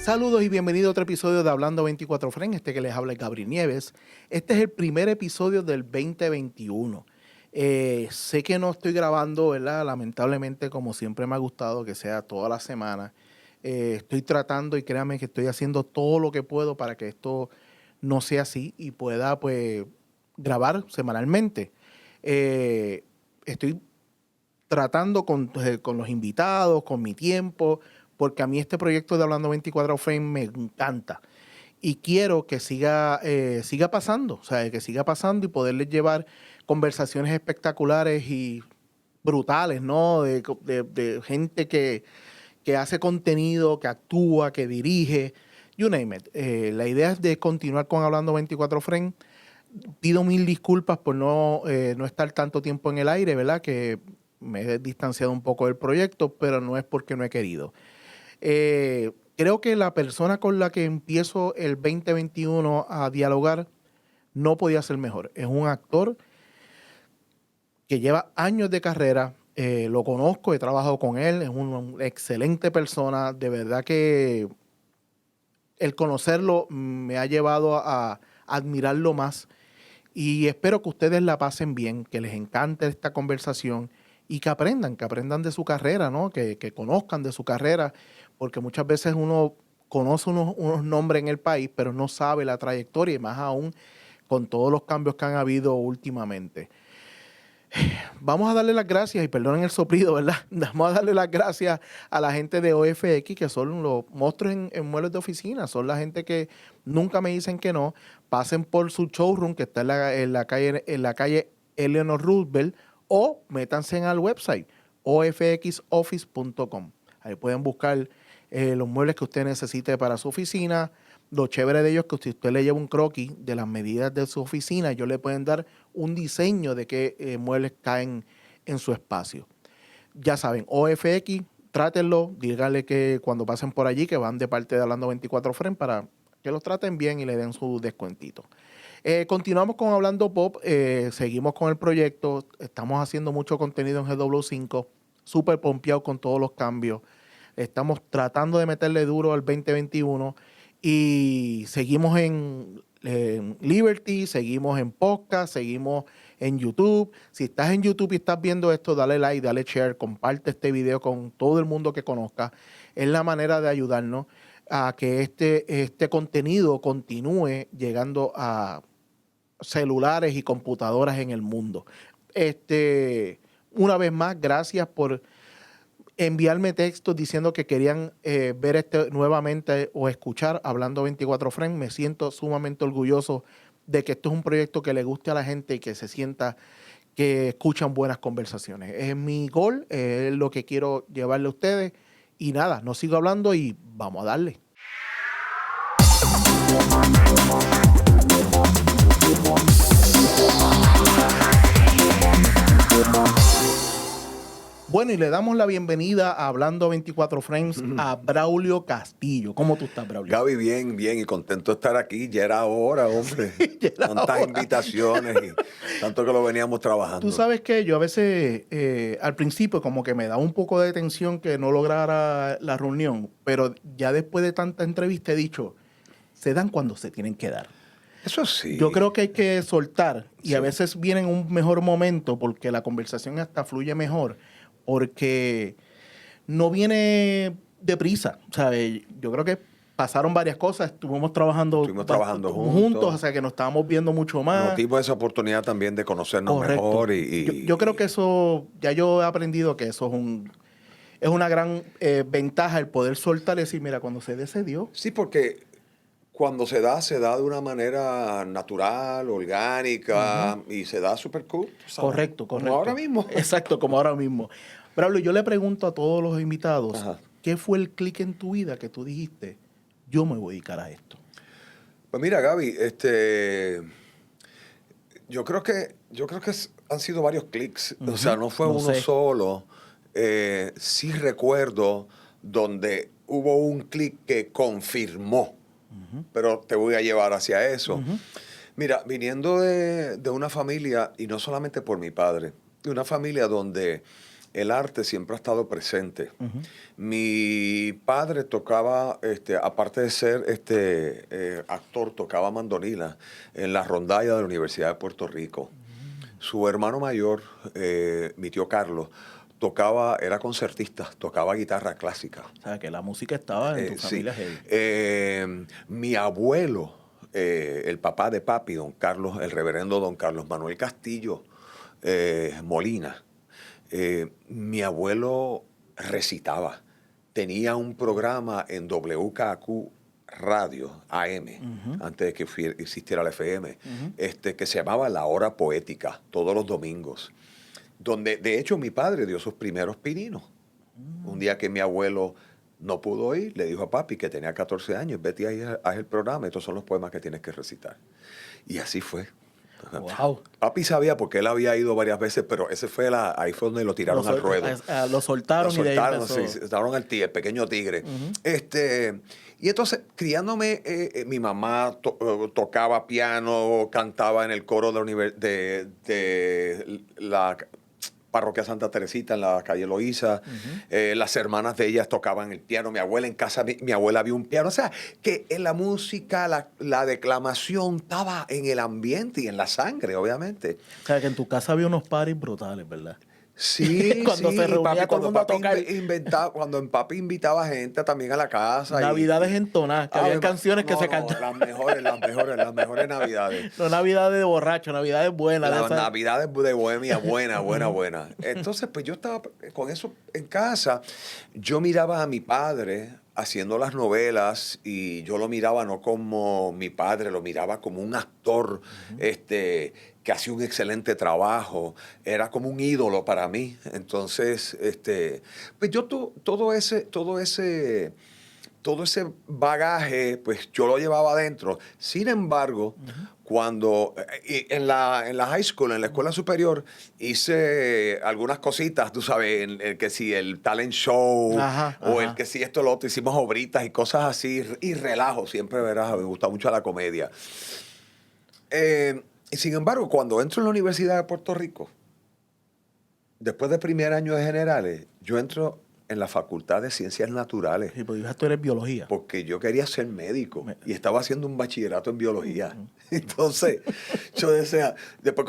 Saludos y bienvenido a otro episodio de Hablando 24 Frames. Que les habla es Gabriel Nieves. Este es el primer episodio del 2021. Sé que no estoy grabando, ¿verdad? Lamentablemente, como siempre me ha gustado que sea toda la semana. Estoy tratando y créanme que estoy haciendo todo lo que puedo para que esto no sea así y pueda, pues, grabar semanalmente. Estoy tratando con los invitados, con mi tiempo, porque a mí este proyecto de Hablando 24 Frame me encanta. Y quiero que siga pasando, o sea, que siga pasando y poderles llevar conversaciones espectaculares y brutales, ¿no? De gente que hace contenido, que actúa, que dirige, you name it. La idea es de continuar con Hablando 24 Frame. Pido mil disculpas por no estar tanto tiempo en el aire, ¿verdad? Que me he distanciado un poco del proyecto, pero no es porque no he querido. Creo que la persona con la que empiezo el 2021 a dialogar no podía ser mejor. Es un actor que lleva años de carrera, lo conozco, he trabajado con él, es una excelente persona. De verdad que el conocerlo me ha llevado a admirarlo más. Y espero que ustedes la pasen bien, que les encante esta conversación y que aprendan de su carrera, ¿no? Que conozcan de su carrera, porque muchas veces uno conoce unos nombres en el país, pero no sabe la trayectoria, y más aún con todos los cambios que han habido últimamente. Vamos a darle las gracias, y perdonen el soplido, ¿verdad? Vamos a darle las gracias a la gente de OFX, que son los monstruos en muebles de oficina. Son la gente que nunca me dicen que no. Pasen por su showroom, que está en la calle Eleanor Roosevelt, o métanse al website ofxoffice.com. Ahí pueden buscar los muebles que usted necesite para su oficina. Lo chévere de ellos es que si usted le lleva un croquis de las medidas de su oficina, ellos le pueden dar un diseño de qué muebles caen en su espacio. Ya saben, OFX, trátenlo, díganle que cuando pasen por allí, que van de parte de Hablando 24 Frame, para que los traten bien y le den su descuentito. Continuamos con Hablando Pop, seguimos con el proyecto, estamos haciendo mucho contenido en GW5, súper pompeado con todos los cambios. Estamos tratando de meterle duro al 2021 y seguimos en Liberty, seguimos en podcast, seguimos en YouTube. Si estás en YouTube y estás viendo esto, dale like, dale share, comparte este video con todo el mundo que conozca. Es la manera de ayudarnos a que este contenido continúe llegando a celulares y computadoras en el mundo. Una vez más, gracias por enviarme textos diciendo que querían ver nuevamente o escuchar Hablando 24 Frames. Me siento sumamente orgulloso de que esto es un proyecto que le guste a la gente y que se sienta que escuchan buenas conversaciones. Es mi gol, es lo que quiero llevarle a ustedes. Y nada, no sigo hablando y vamos a darle. Bueno, y le damos la bienvenida a Hablando 24 Frames a Braulio Castillo. ¿Cómo tú estás, Braulio? Gaby, bien, bien, y contento de estar aquí. Ya era hora, hombre. Ya era Tantas hora. Invitaciones y tanto que lo veníamos trabajando. Tú sabes que yo a veces, al principio, como que me da un poco de tensión que no lograra la reunión, pero ya después de tanta entrevista he dicho, se dan cuando se tienen que dar. Eso sí. Yo creo que hay que soltar y a Sí. veces viene en un mejor momento porque la conversación hasta fluye mejor, porque no viene deprisa, ¿sabes? Yo creo que pasaron varias cosas, estuvimos trabajando juntos, o sea que nos estábamos viendo mucho más. Nos dimos esa oportunidad también de conocernos Correcto. mejor. Yo creo que eso, ya yo he aprendido que eso es una gran ventaja el poder soltar y decir, mira, cuando se dé, se dio. Sí, porque cuando se da de una manera natural, orgánica, y se da súper cool. ¿Sabes? Correcto. Como ahora mismo. Exacto, como ahora mismo. Braulio, yo le pregunto a todos los invitados, Ajá. ¿qué fue el clic en tu vida que tú dijiste, yo me voy a dedicar a esto? Pues mira, Gaby, yo creo que han sido varios clics. O sea, no fue No uno sé. solo. Sí recuerdo donde hubo un clic que confirmó, pero te voy a llevar hacia eso. Mira, viniendo de una familia, y no solamente por mi padre, de una familia donde el arte siempre ha estado presente. Mi padre tocaba, aparte de ser actor, tocaba mandolina en la rondalla de la Universidad de Puerto Rico. Su hermano mayor, mi tío Carlos, era concertista, tocaba guitarra clásica. O sea, que la música estaba en tu familia heavy. Mi abuelo, el papá de papi, el reverendo don Carlos Manuel Castillo Molina, mi abuelo recitaba. Tenía un programa en WKQ Radio AM, antes de que existiera la FM, que se llamaba La Hora Poética, todos los domingos, donde de hecho mi padre dio sus primeros pininos. Un día que mi abuelo no pudo ir, le dijo a papi, que tenía 14 años, vete ahí, haz el programa, estos son los poemas que tienes que recitar. Y así fue. Wow. Papi sabía porque él había ido varias veces, pero ahí fue donde lo tiraron al ruedo. Lo soltaron y de ahí empezó. Sí, soltaron al el pequeño tigre. Y entonces, criándome, mi mamá tocaba piano, cantaba en el coro de la Parroquia Santa Teresita en la calle Loíza. Las hermanas de ellas tocaban el piano. Mi abuela en casa, mi abuela había un piano. O sea, que en la música, la declamación estaba en el ambiente y en la sangre, obviamente. O sea, que en tu casa había unos parties brutales, ¿verdad? Sí, cuando se reunía todo el mundo a tocar. Cuando papi invitaba gente también a la casa. Navidades entonadas, que había canciones que se cantaban. Las mejores Navidades. No Navidades de borracho, Navidades buenas. Las Navidades de bohemia, buena. Entonces, pues yo estaba con eso en casa. Yo miraba a mi padre haciendo las novelas y yo lo miraba no como mi padre, lo miraba como un actor, que hacía un excelente trabajo, era como un ídolo para mí. Entonces, pues yo todo ese bagaje, pues yo lo llevaba adentro. Sin embargo, cuando en la high school, en la escuela superior, hice algunas cositas, tú sabes, el que si el talent show, el que si esto, lo otro, hicimos obritas y cosas así, y relajo, siempre verás, me gusta mucho la comedia. Y sin embargo, cuando entro en la Universidad de Puerto Rico, después del primer año de generales, yo entro en la Facultad de Ciencias Naturales. Sí, porque tú eres biología. Porque yo quería ser médico y estaba haciendo un bachillerato en biología. Entonces, yo decía, después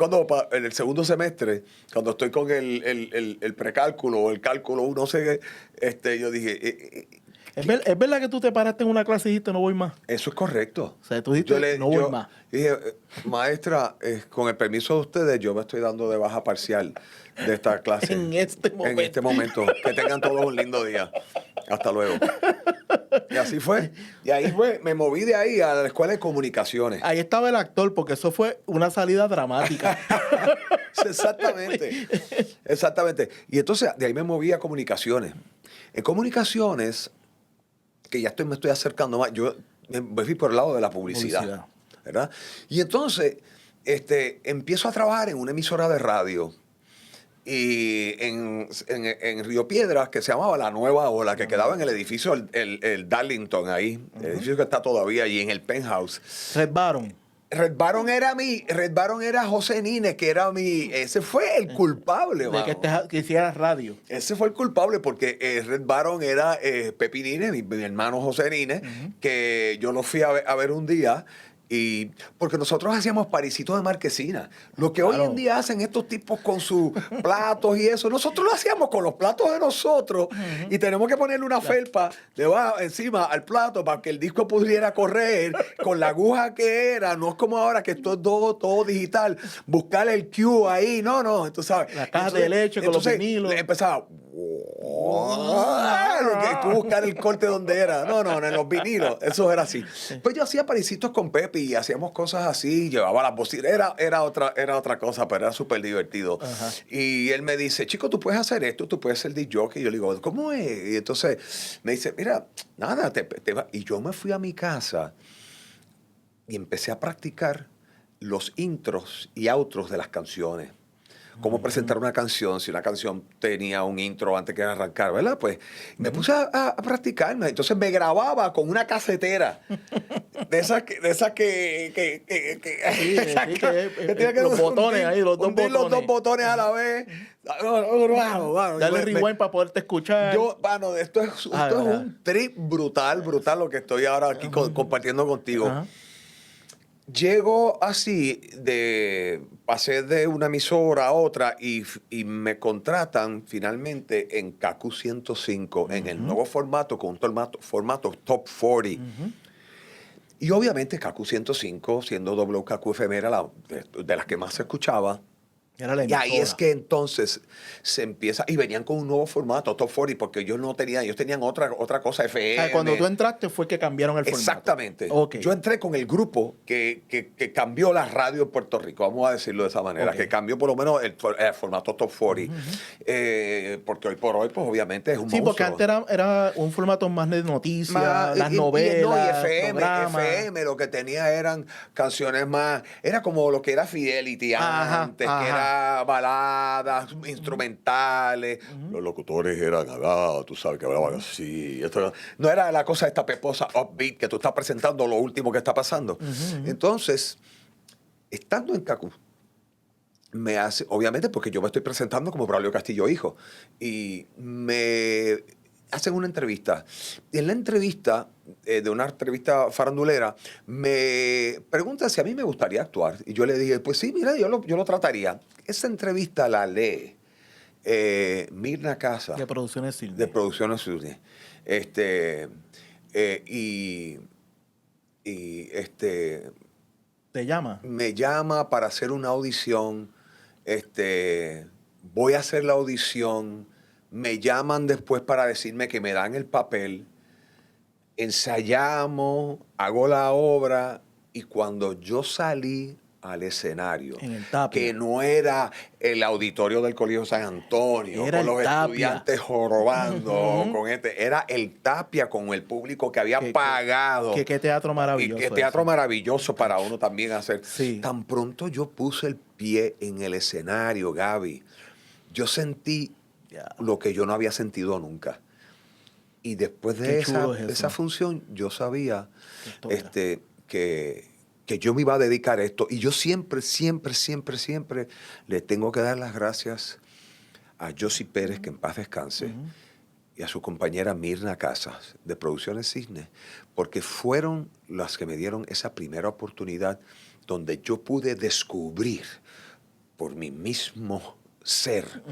en el segundo semestre, cuando estoy con el precálculo o el cálculo, no sé qué, yo dije... ¿Es verdad que tú te paraste en una clase y dijiste no voy más? Eso es correcto. O sea, tú dijiste no voy más. Dije, maestra, con el permiso de ustedes, yo me estoy dando de baja parcial de esta clase. En este momento. Que tengan todos un lindo día. Hasta luego. Y así fue. Y ahí me moví de ahí a la Escuela de Comunicaciones. Ahí estaba el actor, porque eso fue una salida dramática. Exactamente. Y entonces de ahí me moví a Comunicaciones. En Comunicaciones, que ya me estoy acercando más, yo me fui por el lado de la publicidad. ¿Verdad? Y entonces empiezo a trabajar en una emisora de radio y en Río Piedras, que se llamaba La Nueva Ola, que quedaba en el edificio el Darlington ahí, el edificio que está todavía allí en el penthouse. Red Baron. Red Baron era José Nínez, que era ese fue el culpable, de que hicieras radio. Ese fue el culpable porque Red Baron era Pepi Nínez, mi hermano José Nínez, que yo lo fui a ver un día. Y porque nosotros hacíamos parisitos de marquesina. Lo que hoy en día hacen estos tipos con sus platos y eso, nosotros lo hacíamos con los platos de nosotros y tenemos que ponerle una felpa debajo, encima al plato para que el disco pudiera correr con la aguja que era. No es como ahora que esto es todo digital. Buscar el cue ahí. No, tú sabes. La caja de leche con los vinilos. Empezaba... Tú buscar el corte donde era. No, en los vinilos. Eso era así. Pues yo hacía parisitos con Pepe y hacíamos cosas así, llevaba las bocinas, era otra cosa, pero era súper divertido. Y él me dice, chico, tú puedes hacer esto, tú puedes ser disc jockey. Y yo le digo, ¿cómo es? Y entonces me dice, mira, nada, y yo me fui a mi casa y empecé a practicar los intros y outros de las canciones. cómo presentar una canción, si una canción tenía un intro antes que arrancar, ¿verdad? Pues me puse a practicarme. Entonces me grababa con una casetera. De esas que Sí, sí, que, tiene que los botones ahí, los dos hundir botones. los dos botones a la vez. Darle rewind para poderte escuchar. Mano, esto es un trip brutal lo que estoy ahora aquí compartiendo contigo. Ajá. Llego así, pasé de una emisora a otra y me contratan finalmente en KQ 105, en el nuevo formato, con un formato Top 40. Y obviamente KQ 105, siendo WKQ FM, era de las que más se escuchaba. Era la Y ahí emisora. es que entonces se empieza, y venían con un nuevo formato, Top 40, porque ellos tenían otra cosa, FM. O sea, cuando tú entraste fue que cambiaron el formato. Exactamente. Okay. Yo entré con el grupo que cambió la radio en Puerto Rico, vamos a decirlo de esa manera, que cambió por lo menos el formato Top 40. Porque hoy por hoy, pues obviamente es un monstruo. Sí, porque antes era un formato más de noticias, las novelas, FM lo que tenía eran canciones más, era como lo que era Fidelity antes, que era baladas, instrumentales. Los locutores eran, tú sabes que hablaban así. Esto no era la cosa esta peposa upbeat que tú estás presentando lo último que está pasando. Entonces, estando en KQ, obviamente porque yo me estoy presentando como Braulio Castillo hijo, y me hacen una entrevista. En la entrevista, de una entrevista farandulera, me pregunta si a mí me gustaría actuar. Y yo le dije, pues sí, mira, yo lo trataría. Esa entrevista la lee Mirna Casa. De Producciones Sidney. De Producciones Sidney. ¿Te llama? Me llama para hacer una audición. Voy a hacer la audición. Me llaman después para decirme que me dan el papel. Ensayamos, hago la obra, y cuando yo salí al escenario, en el Tapia, que no era el auditorio del Colegio San Antonio, era con los Tapia. estudiantes jorobando, era el Tapia con el público que había pagado. Qué teatro maravilloso. Y qué teatro maravilloso para uno también hacer. Sí. Tan pronto yo puse el pie en el escenario, Gaby, yo sentí lo que yo no había sentido nunca. Y después de esa función, yo sabía que yo me iba a dedicar a esto. Y yo siempre le tengo que dar las gracias a Josie Pérez, que en paz descanse, y a su compañera Mirna Casas, de Producciones Cisnes, porque fueron las que me dieron esa primera oportunidad donde yo pude descubrir por mi mismo ser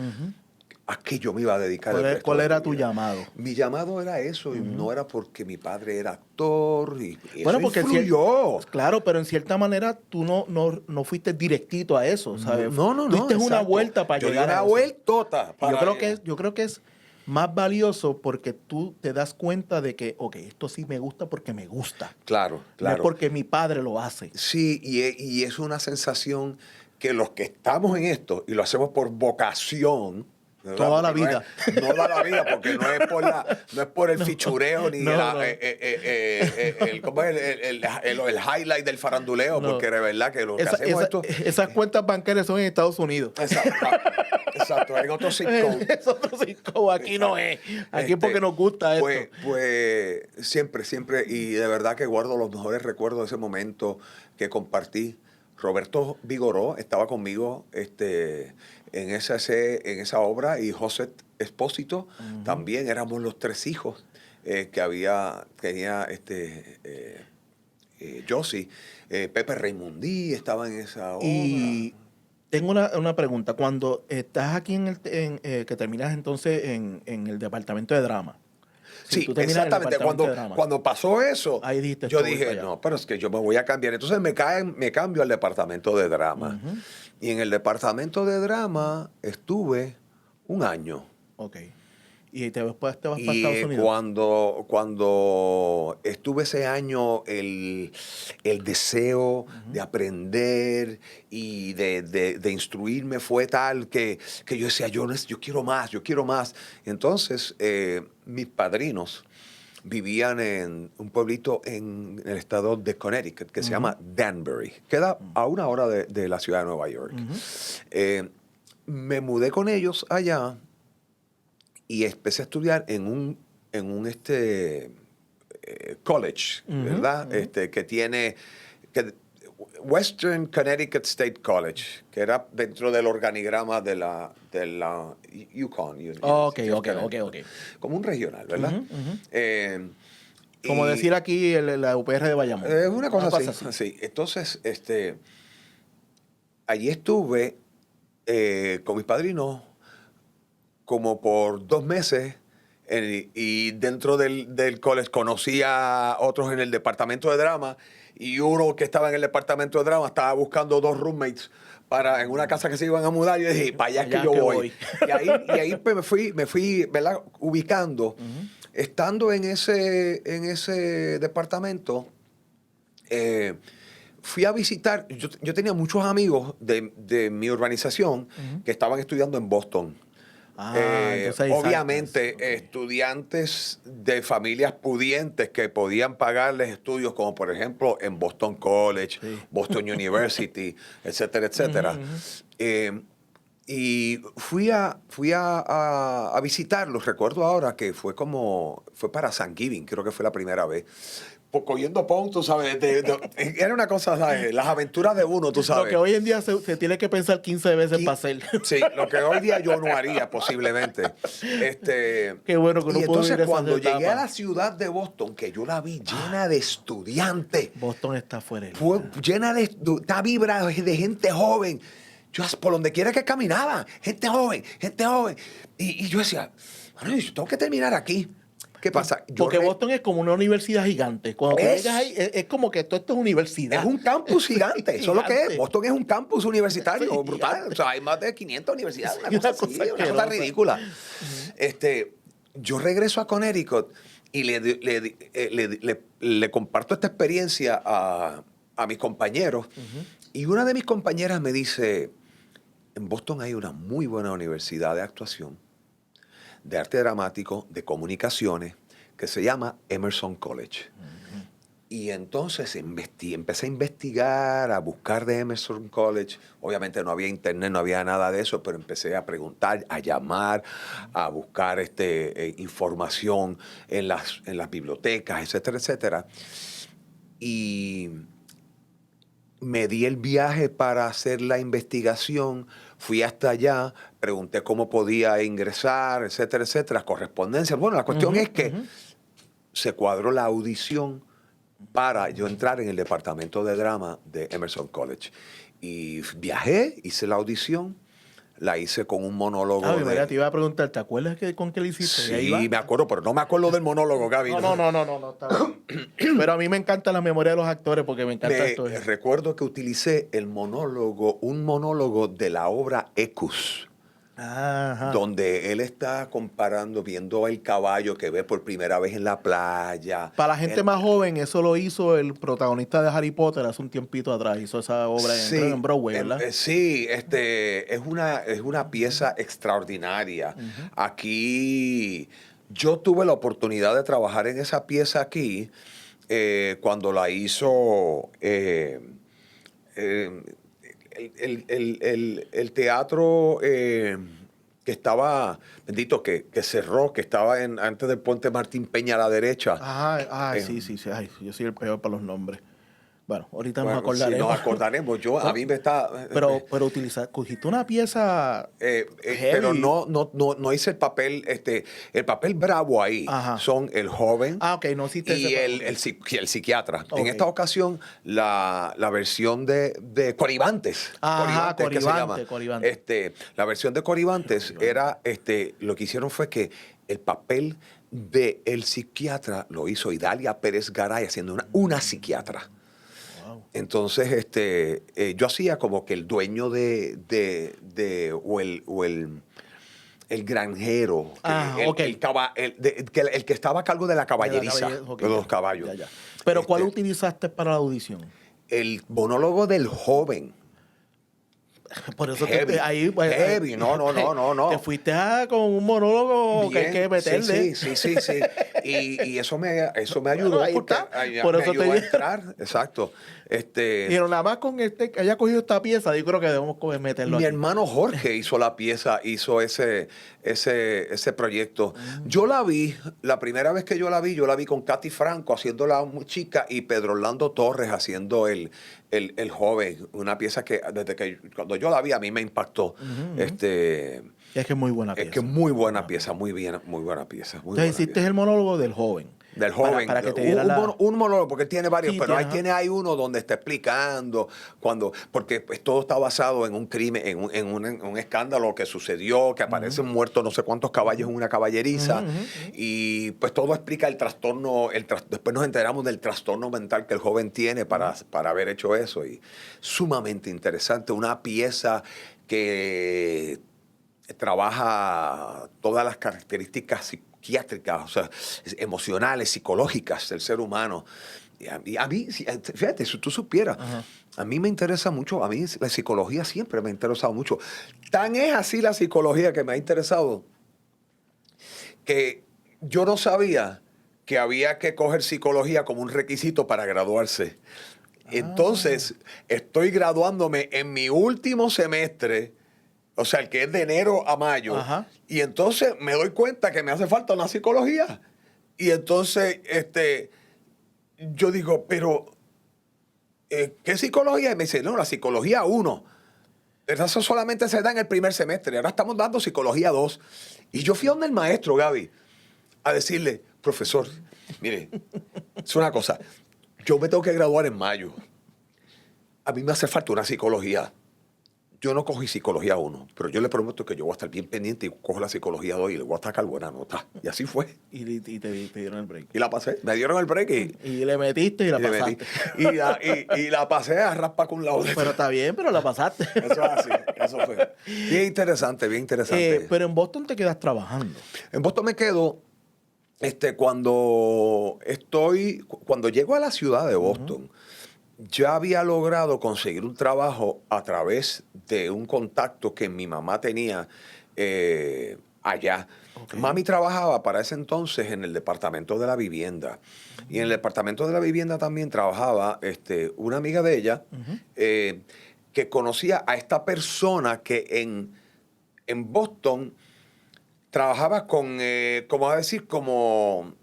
a qué yo me iba a dedicar. ¿Cuál era tu llamado? Mi llamado era eso, y no era porque mi padre era actor, y bueno, eso porque influyó. Claro, pero en cierta manera tú no fuiste directito a eso, ¿sabes? No. Diste una vuelta para llegar a eso. Una vueltota. Yo creo que es más valioso porque tú te das cuenta de que, esto sí me gusta porque me gusta. Claro. No es porque mi padre lo hace. Sí, y es una sensación que los que estamos en esto y lo hacemos por vocación, ¿verdad? Toda la vida. No toda la vida, porque no es por el fichureo ni el highlight del faranduleo, porque de verdad que lo que hacemos esto... Esas cuentas bancarias son en Estados Unidos. Exacto, en otro sitcom. Es otro sitcom, aquí no es. Aquí es porque nos gusta esto. Pues siempre, y de verdad que guardo los mejores recuerdos de ese momento que compartí. Roberto Vigoró estaba conmigo en esa obra, y José Espósito también. Éramos los tres hijos que tenía Josie. Pepe Raimundí estaba en esa obra. Y tengo una pregunta. Cuando estás aquí que terminas entonces en el departamento de drama. Sí, exactamente. Cuando pasó eso, ahí dijiste, yo dije, no, pero es que yo me voy a cambiar. Entonces me cambio al departamento de drama. Y en el departamento de drama estuve un año. Ok. ¿Y después te vas para Estados Unidos? Cuando estuve ese año, el deseo de aprender y de instruirme fue tal que yo decía, yo quiero más. Entonces, mis padrinos vivían en un pueblito en el estado de Connecticut que se llama Danbury. Queda a una hora de la ciudad de Nueva York. me mudé con ellos allá y empecé a estudiar en un college, ¿verdad? Que tiene Western Connecticut State College, que era dentro del organigrama de la UConn. Ok. Como un regional, ¿verdad? Como y decir aquí la UPR de Bayamón. es una cosa pasa así. Sí. Entonces, allí estuve con mis padrinos como por 2 meses y dentro del college conocí a otros en el departamento de drama y uno que estaba en el departamento de drama estaba buscando 2 roommates en una casa que se iban a mudar y yo dije, para allá es que yo voy. Y ahí pues, me fui, ¿verdad? Ubicando. Estando en ese departamento, fui a visitar, yo tenía muchos amigos de mi urbanización que estaban estudiando en Boston. Entonces Obviamente, okay. estudiantes de familias pudientes que podían pagarles estudios, como por ejemplo en Boston College, Boston University, etcétera, etcétera. Y fui a visitarlos. Recuerdo ahora que fue para Thanksgiving, creo que fue la primera vez. Cogiendo puntos, ¿sabes? Era una cosa, ¿sabes? Las aventuras de uno, tú sabes. Lo que hoy en día se tiene que pensar 15 veces para hacer. Sí, lo que hoy día yo no haría posiblemente. Qué bueno que y entonces cuando llegué llegué a la ciudad de Boston, que yo la vi llena de estudiantes. Boston está fuera. Fue llena está vibra de gente joven. Yo por donde quiera que caminaba, gente joven. Y yo decía, bueno, yo tengo que terminar aquí. ¿Qué pasa? Porque Boston es como una universidad gigante. Cuando tú llegas ahí, es como que todo esto es universidad. Es un campus gigante. Eso es lo que es. Boston es un campus universitario brutal. Gigante. O sea, hay más de 500 universidades. Sí, una cosa ridícula. Yo regreso a Connecticut y le comparto esta experiencia a mis compañeros. Y una de mis compañeras me dice, en Boston hay una muy buena universidad de actuación, de arte dramático, de comunicaciones, que se llama Emerson College. Y entonces empecé a investigar, a buscar de Emerson College. Obviamente no había internet, no había nada de eso, pero empecé a preguntar, a llamar, a buscar información en las bibliotecas, etcétera, etcétera. Y me di el viaje para hacer la investigación, fui hasta allá, pregunté cómo podía ingresar, etcétera, etcétera, correspondencia. Bueno, la cuestión es que se cuadró la audición para yo entrar en el departamento de drama de Emerson College. Y viajé, hice la audición, la hice con un monólogo. María, te iba a preguntar, ¿te acuerdas con qué la hiciste? Sí, me acuerdo, pero no me acuerdo del monólogo, Gaby. No, está bien. Pero a mí me encanta la memoria de los actores porque me encanta esto. Recuerdo que utilicé un monólogo de la obra Ecus. Ajá. Donde él está viendo el caballo que ve por primera vez en la playa. Para la gente más joven, eso lo hizo el protagonista de Harry Potter hace un tiempito atrás. Hizo esa obra en Broadway, ¿verdad? Sí, es una pieza extraordinaria. Aquí, yo tuve la oportunidad de trabajar en esa pieza aquí cuando la hizo el teatro que estaba, bendito, que cerró, que estaba antes del puente Martín Peña a la derecha. Sí. Ay, yo soy el peor para los nombres. Bueno, ahorita nos acordaremos. Sí, nos acordaremos. A mí me está... Pero cogiste una pieza pero no hice el papel, el papel bravo ahí. Son el joven no hiciste y el psiquiatra. En esta ocasión, la versión de Coribantes. Coribante. La versión de Coribantes era, lo que hicieron fue que el papel del psiquiatra lo hizo Idalia Pérez Garay haciendo una psiquiatra. Entonces, yo hacía como que el dueño el granjero, el que estaba a cargo de la caballeriza, de los caballos. Ya. ¿Pero cuál utilizaste para la audición? El monólogo del joven. Por eso Heavy, ahí pues, heavy, no. Te fuiste con un monólogo que hay que meterle. Sí. Y eso me ayudó Bueno, ahí porque está. me Por eso ayudó te a dije. entrar. Exacto. Pero nada más con que haya cogido esta pieza, yo creo que debemos meterlo Mi aquí. hermano Jorge hizo la pieza, hizo ese proyecto. Yo la vi, la primera vez que yo la vi con Katy Franco haciéndola muy chica y Pedro Orlando Torres haciendo el joven. Una pieza que desde que cuando yo la vi a mí me impactó. Es que es muy buena Es pieza. que es muy buena pieza, muy buena pieza. Entonces hiciste el monólogo del joven. Del joven. Para que te diera un monólogo, porque él tiene varios, Sí, pero hay uno donde está explicando porque pues, todo está basado en un crimen, en un escándalo que sucedió, que aparecen muertos no sé cuántos caballos en una caballeriza, y pues todo explica el trastorno, después nos enteramos del trastorno mental que el joven tiene para haber hecho eso, y sumamente interesante, una pieza que trabaja todas las características psiquiátricas, o sea, emocionales, psicológicas del ser humano. Y a mí, fíjate, si tú supieras, a mí me interesa mucho, a mí la psicología siempre me ha interesado mucho. Tan es así la psicología que me ha interesado que yo no sabía que había que coger psicología como un requisito para graduarse. Entonces, estoy graduándome en mi último semestre, o sea, el que es de enero a mayo. Y entonces me doy cuenta que me hace falta una psicología. Y entonces, yo digo, pero, ¿qué psicología? Y me dice, no, la psicología 1. Eso solamente se da en el primer semestre. Ahora estamos dando psicología 2. Y yo fui a donde el maestro, Gaby, a decirle, profesor, mire, es una cosa, yo me tengo que graduar en mayo. A mí me hace falta una psicología. Yo no cogí psicología 1, pero yo le prometo que yo voy a estar bien pendiente y cojo la psicología 2 y le voy a sacar buena nota. Y así fue. Y te dieron el break. Y la pasé. Me dieron el break y le metiste y la pasaste. Y la pasé a raspa con la otra. Pero está bien, pero la pasaste. Eso es así. Eso fue. Bien interesante, bien interesante. Pero en Boston te quedas trabajando. En Boston me quedo cuando llego a la ciudad de Boston. Ya había logrado conseguir un trabajo a través de un contacto que mi mamá tenía allá. Okay. Mami trabajaba para ese entonces en el Departamento de la Vivienda. Y en el Departamento de la Vivienda también trabajaba una amiga de ella que conocía a esta persona que en Boston trabajaba con, como a decir, como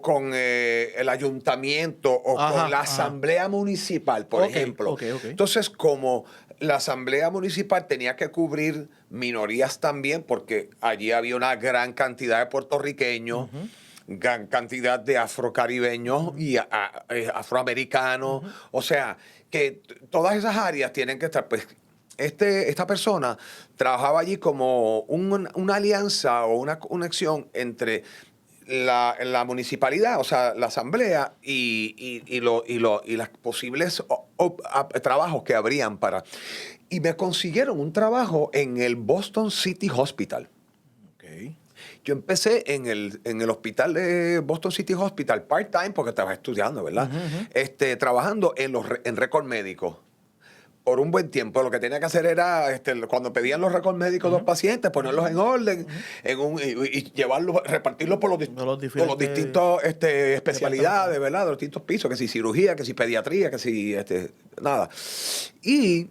con el ayuntamiento o con la asamblea municipal, por ejemplo. Entonces, como la asamblea municipal tenía que cubrir minorías también, porque allí había una gran cantidad de puertorriqueños, gran cantidad de afrocaribeños y afroamericanos. O sea, que todas esas áreas tienen que estar... Pues, esta persona trabajaba allí como una alianza o una conexión entre la municipalidad, o sea, la asamblea y las posibles trabajos que habrían para... Y me consiguieron un trabajo en el Boston City Hospital. Okay. Yo empecé en el hospital de Boston City Hospital, part-time, porque estaba estudiando, ¿verdad? Trabajando en récord médico. Por un buen tiempo. Lo que tenía que hacer era, cuando pedían los récords médicos de los pacientes, ponerlos en orden y llevarlos, repartirlos por los distintos especialidades, ¿verdad? De los distintos pisos, que si cirugía, que si pediatría, que si nada. Y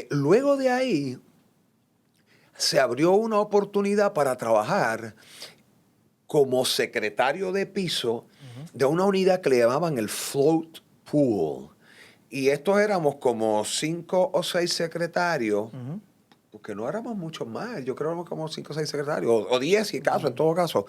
luego de ahí se abrió una oportunidad para trabajar como secretario de piso de una unidad que le llamaban el float pool. Y estos éramos como 5 o 6 secretarios, porque no éramos muchos más, yo creo que éramos como 5 o 6 secretarios, o 10 si acaso, en todo caso,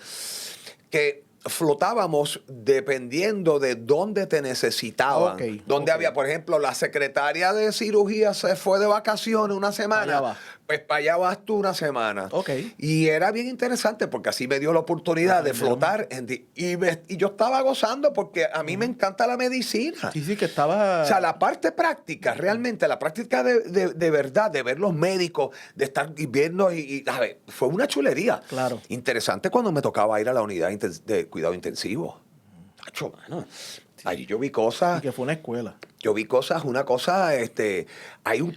que flotábamos dependiendo de dónde te necesitaban. Donde había, por ejemplo, la secretaria de cirugía se fue de vacaciones una semana. Pues para allá vas tú una semana. Y era bien interesante porque así me dio la oportunidad de flotar. Y yo estaba gozando porque a mí me encanta la medicina. Sí, que estaba... O sea, la parte práctica, realmente, la práctica de verdad, de ver los médicos, de estar viendo a ver, fue una chulería. Claro. Interesante cuando me tocaba ir a la unidad de cuidado intensivo. Chacho, mano, allí yo vi cosas. Y que fue una escuela. Yo vi cosas, una cosa, hay un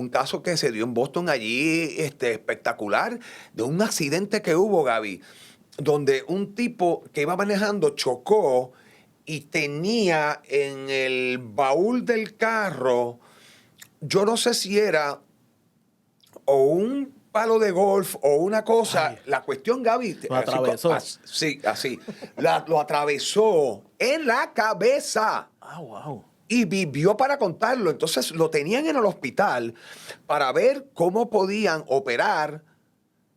caso que se dio en Boston allí, espectacular, de un accidente que hubo, Gaby, donde un tipo que iba manejando chocó y tenía en el baúl del carro, yo no sé si era o un palo de golf o una cosa. Ay. La cuestión, Gaby, Lo atravesó. Sí, así. Lo atravesó en la cabeza. Ah, wow. Y vivió para contarlo. Entonces lo tenían en el hospital para ver cómo podían operar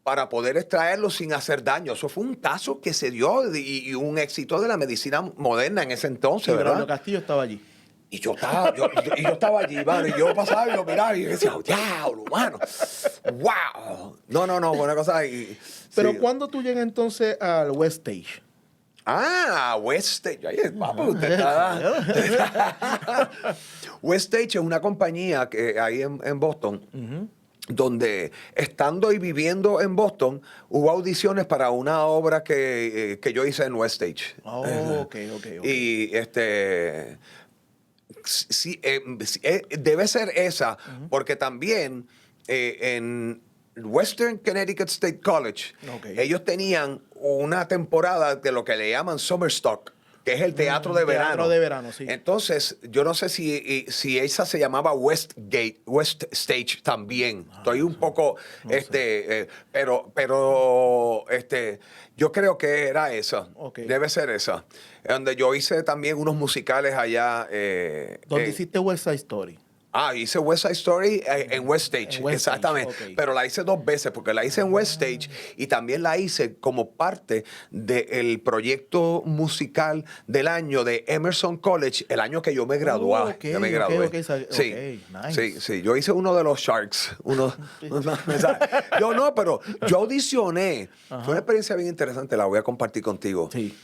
para poder extraerlo sin hacer daño. Eso fue un caso que se dio y un éxito de la medicina moderna en ese entonces, Sí, Braulio ¿verdad? Castillo estaba allí. Y yo estaba allí, mano, y yo pasaba y lo miraba y yo decía, diablo, mano, wow. No, buena cosa. Pero sí. ¿cuándo tú llegas entonces al West Stage? West Stage. Ay, papi, usted está... West Stage es una compañía que hay en Boston, donde estando y viviendo en Boston, hubo audiciones para una obra que yo hice en West Stage. Oh, ok. Y sí, debe ser esa, porque también en Western Connecticut State College, ellos tenían una temporada de lo que le llaman Summer Stock, que es el teatro de verano. Teatro de verano, sí. Entonces, yo no sé si esa se llamaba West Stage también. Estoy un poco, pero yo creo que era esa. Okay. Debe ser esa. Donde yo hice también unos musicales allá. ¿Dónde hiciste West Side Story? Hice West Side Story en West Stage, En West exactamente. Stage, okay. Pero la hice 2 veces, porque la hice en West Stage y también la hice como parte del proyecto musical del año de Emerson College, el año que yo me gradué. Okay, yo me gradué. Okay, nice. Sí. Yo hice uno de los Sharks. Pero yo audicioné. Fue una experiencia bien interesante, la voy a compartir contigo. Sí.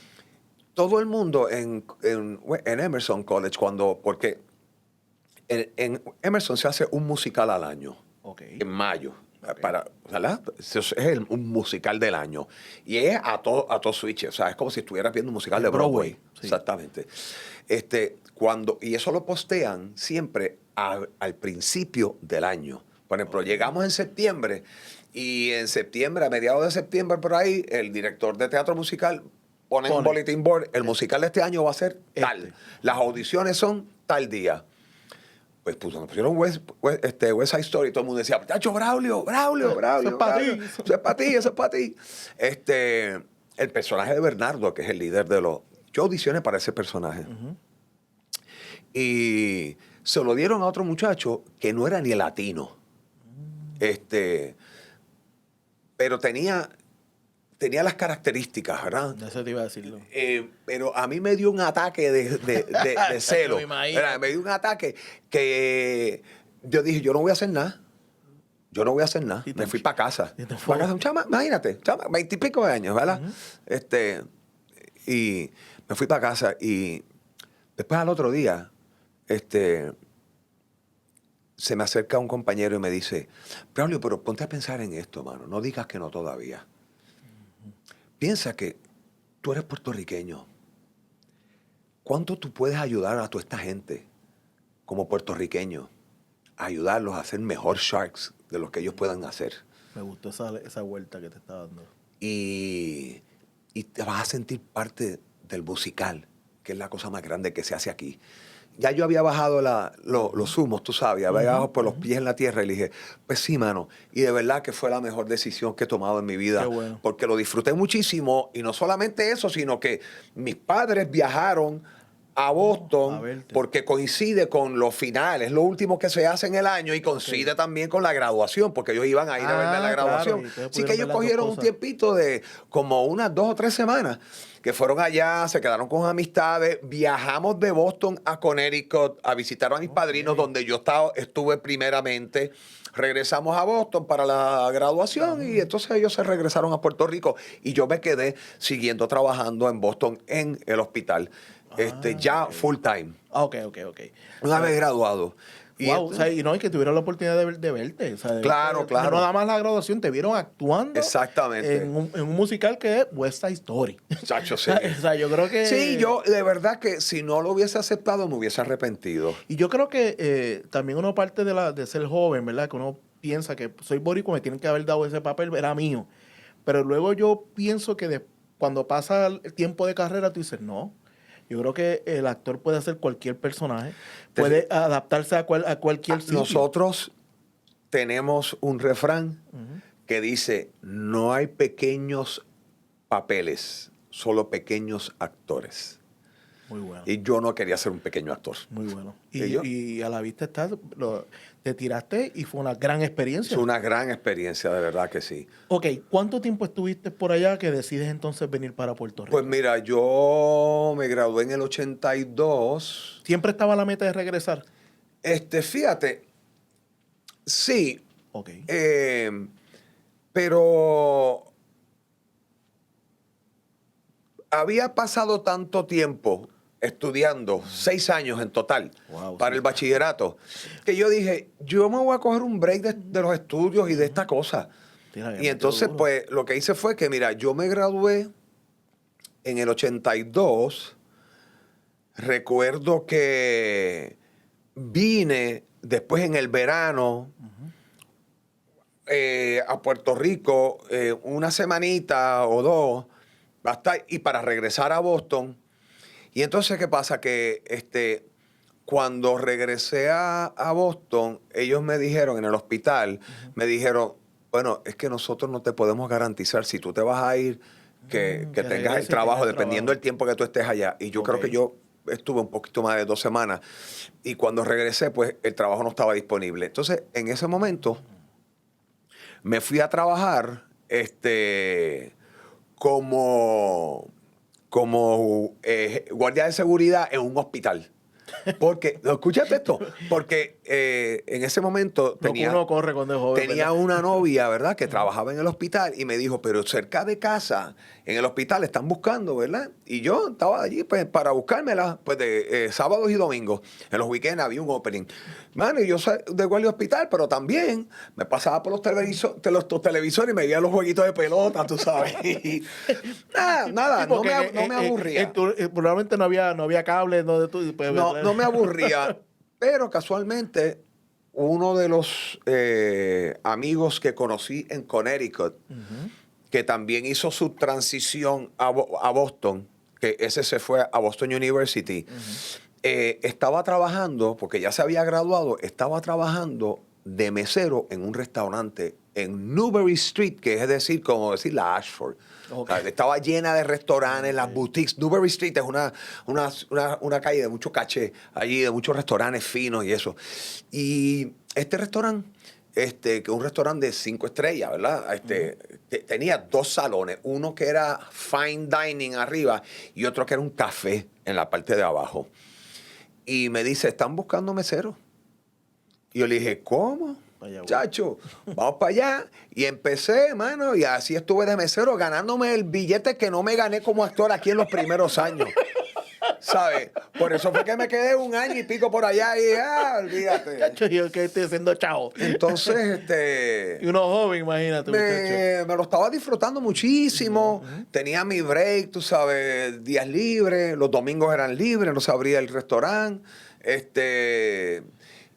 Todo el mundo en Emerson College, porque en Emerson se hace un musical al año, en mayo. ¿Verdad? Eso es un musical del año. Y es a todo switch. O sea, es como si estuvieras viendo un musical de Broadway. Sí. Exactamente. Y eso lo postean siempre al principio del año. Por ejemplo, llegamos en septiembre y en septiembre, a mediados de septiembre por ahí, el director de teatro musical pone un bulletin board. El musical de este año va a ser tal. Las audiciones son tal día. Pues nos pusieron West Side Story y todo el mundo decía, ¡Tacho, Braulio! Eso es para ti. Eso es para ti. El personaje de Bernardo, que es el líder de los... Yo audicioné para ese personaje. Y se lo dieron a otro muchacho que no era ni latino. Pero tenía las características, ¿verdad? Eso te iba a decirlo. Pero a mí me dio un ataque de celo. Me dio un ataque que yo dije, yo no voy a hacer nada. Me fui para casa. Imagínate, 20 y pico de años, ¿verdad? Y me fui para casa y después al otro día, se me acerca un compañero y me dice, Braulio, pero ponte a pensar en esto, mano. No digas que no todavía. Piensa que tú eres puertorriqueño. ¿Cuánto tú puedes ayudar a toda esta gente como puertorriqueño? A ayudarlos a hacer mejor Sharks de lo que ellos puedan hacer. Me gustó esa vuelta que te está dando. Y te vas a sentir parte del musical, que es la cosa más grande que se hace aquí. Ya yo había bajado los humos, tú sabes, había bajado por los pies en la tierra y le dije, pues sí, mano. Y de verdad que fue la mejor decisión que he tomado en mi vida. Qué bueno. Porque lo disfruté muchísimo. Y no solamente eso, sino que mis padres viajaron a Boston porque coincide con los finales, lo último que se hace en el año y coincide también con la graduación, porque ellos iban a ir a verme la graduación. Así que ellos cogieron un tiempito de como unas 2 o 3 semanas que fueron allá, se quedaron con amistades, viajamos de Boston a Connecticut a visitar a mis padrinos donde yo estuve primeramente. Regresamos a Boston para la graduación y entonces ellos se regresaron a Puerto Rico y yo me quedé siguiendo trabajando en Boston en el hospital. Ya full time. Ok. Una vez graduado. Wow, o sea, y no, y que tuvieron la oportunidad de verte. O sea, Claro, claro. No nada más la graduación, te vieron actuando Exactamente. en un musical que es West Side Story. Chacho, sí. O sea, yo creo que... Sí, yo de verdad que si no lo hubiese aceptado me hubiese arrepentido. Y yo creo que también uno parte de ser joven, ¿verdad? Que uno piensa que soy boricua, me tienen que haber dado ese papel, era mío. Pero luego yo pienso que cuando pasa el tiempo de carrera, tú dices, no. Yo creo que el actor puede hacer cualquier personaje, puede adaptarse a cualquier sitio. Nosotros tenemos un refrán que dice, no hay pequeños papeles, solo pequeños actores. Muy bueno. Y yo no quería ser un pequeño actor. Muy bueno. ¿Y yo? Y a la vista está, te tiraste y fue una gran experiencia. Es una gran experiencia, de verdad que sí. Ok, ¿cuánto tiempo estuviste por allá que decides entonces venir para Puerto Rico? Pues mira, yo me gradué en el 82. ¿Siempre estaba la meta de regresar? Fíjate, sí, Ok. pero había pasado tanto tiempo estudiando, 6 años en total, Wow, para sí. el bachillerato, que yo dije, yo me voy a coger un break de los estudios y de esta cosa. Tira, Y entonces, duro. pues, lo que hice fue que, mira, yo me gradué en el 82. Recuerdo que vine después en el verano a Puerto Rico una semanita o dos y para regresar a Boston. Y entonces, ¿qué pasa? Que cuando regresé a Boston, ellos me dijeron en el hospital, me dijeron, bueno, es que nosotros no te podemos garantizar si tú te vas a ir que que tengas regrese el y trabajo, tengas dependiendo trabajo. del tiempo que tú estés allá. Y yo Ok. creo que yo estuve un poquito más de 2 semanas. Y cuando regresé, pues el trabajo no estaba disponible. Entonces, en ese momento, me fui a trabajar como guardia de seguridad en un hospital. Porque, escúchate esto, porque en ese momento Uno corre cuando es joven, tenía ¿verdad? una novia, ¿verdad?, que trabajaba en el hospital y me dijo, pero cerca de casa, en el hospital, están buscando, ¿verdad? Y yo estaba allí pues, para buscármela, pues de sábados y domingos. En los weekends había un opening. Mano, y yo soy de guardia hospital, pero también me pasaba por los televisores y me veía los jueguitos de pelota, tú sabes. Y nada, Sí, no porque me aburría. Probablemente no había cable donde tú... pues, No me aburría, pero casualmente uno de los amigos que conocí en Connecticut, que también hizo su transición a Boston, que ese se fue a Boston University, estaba trabajando, porque ya se había graduado, estaba trabajando de mesero en un restaurante en Newbury Street, que es decir, como decir la Ashford. Ok. O sea, estaba llena de restaurantes, las boutiques. Newbury Street es una calle de mucho caché, allí de muchos restaurantes finos y eso. Y este restaurante, que es un restaurante de 5 estrellas, ¿verdad? Tenía 2 salones, uno que era fine dining arriba y otro que era un café en la parte de abajo. Y me dice, están buscando meseros. Y yo le dije, ¿cómo? Vaya, Chacho, vamos para allá. Y empecé, mano, y así estuve de mesero ganándome el billete que no me gané como actor aquí en los primeros años. ¿Sabes? Por eso fue que me quedé 1 año y pico por allá y olvídate. Chacho, yo que estoy haciendo chavo. Entonces, Y uno joven, imagínate, muchacho. me lo estaba disfrutando muchísimo. Tenía mi break, tú sabes, días libres. Los domingos eran libres, no se abría el restaurante.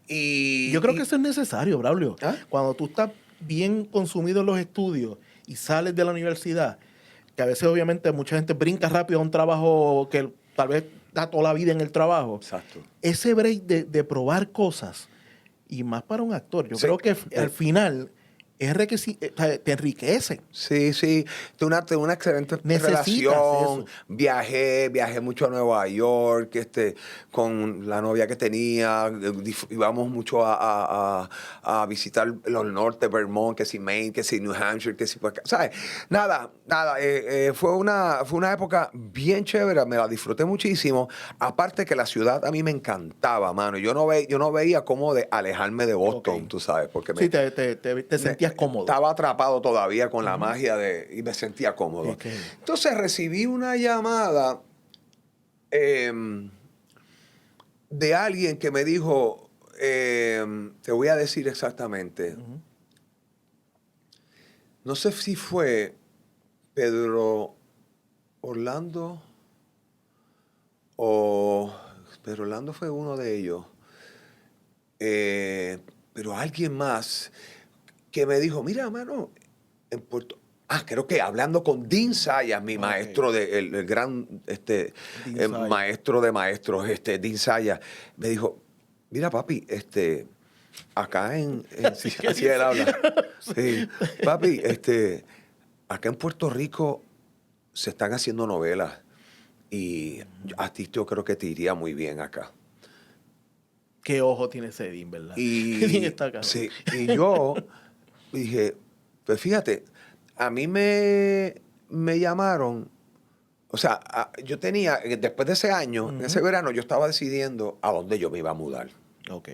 Yo creo que eso es necesario, Braulio. ¿Ah? Cuando tú estás bien consumido en los estudios y sales de la universidad, que a veces obviamente mucha gente brinca rápido a un trabajo que tal vez da toda la vida en el trabajo. Exacto. Ese break de probar cosas, y más para un actor, yo Sí. creo que al final te enriquece. Sí, sí. Tuve una excelente Necesitas relación. eso. Viajé mucho a Nueva York, con la novia que tenía. Íbamos mucho a visitar los norte, Vermont, que si Maine, que si New Hampshire, que si por acá. ¿Sabes? Nada. Fue una época bien chévere, me la disfruté muchísimo. Aparte que la ciudad a mí me encantaba, mano. Yo no veía cómo de alejarme de Boston, Ok. tú sabes, porque Sí, te sentías cómodo. estaba atrapado todavía con la magia y me sentía cómodo. Ok. Entonces recibí una llamada de alguien que me dijo, Te voy a decir exactamente. No sé si fue Pedro Orlando o... Pedro Orlando fue uno de ellos. Pero alguien más que me dijo, mira, mano, en Puerto... creo que hablando con Dean Sayas, mi maestro, el gran maestro de maestros, Dean Sayas, me dijo, mira, papi, acá sí, así él habla. Sí, papi, acá en Puerto Rico se están haciendo novelas y a ti yo creo que te iría muy bien acá. Qué ojo tiene ese Dean, ¿verdad? Y, está acá. Sí, y yo dije, pues fíjate, a mí me llamaron, o sea, yo tenía, después de ese año, en ese verano, yo estaba decidiendo a dónde yo me iba a mudar. Ok.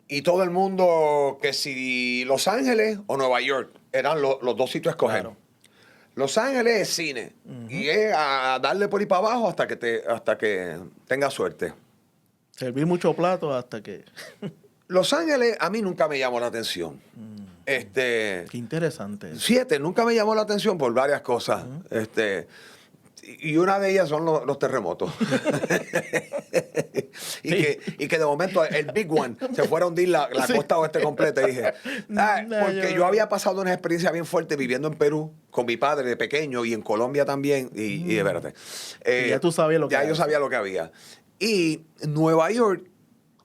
Y todo el mundo, que si Los Ángeles o Nueva York, eran los dos sitios a escoger. Claro. Los Ángeles es cine. Y es a darle por ahí para abajo hasta que tenga suerte. Servir mucho plato hasta que... Los Ángeles a mí nunca me llamó la atención. Qué interesante. 7 nunca me llamó la atención por varias cosas. Y una de ellas son los terremotos. y que de momento el Big One se fuera a hundir la costa oeste completa. Y dije, porque yo había pasado una experiencia bien fuerte viviendo en Perú con mi padre de pequeño y en Colombia también. Y espérate. Ya tú sabías lo que Ya había. yo sabía lo que había. Y Nueva York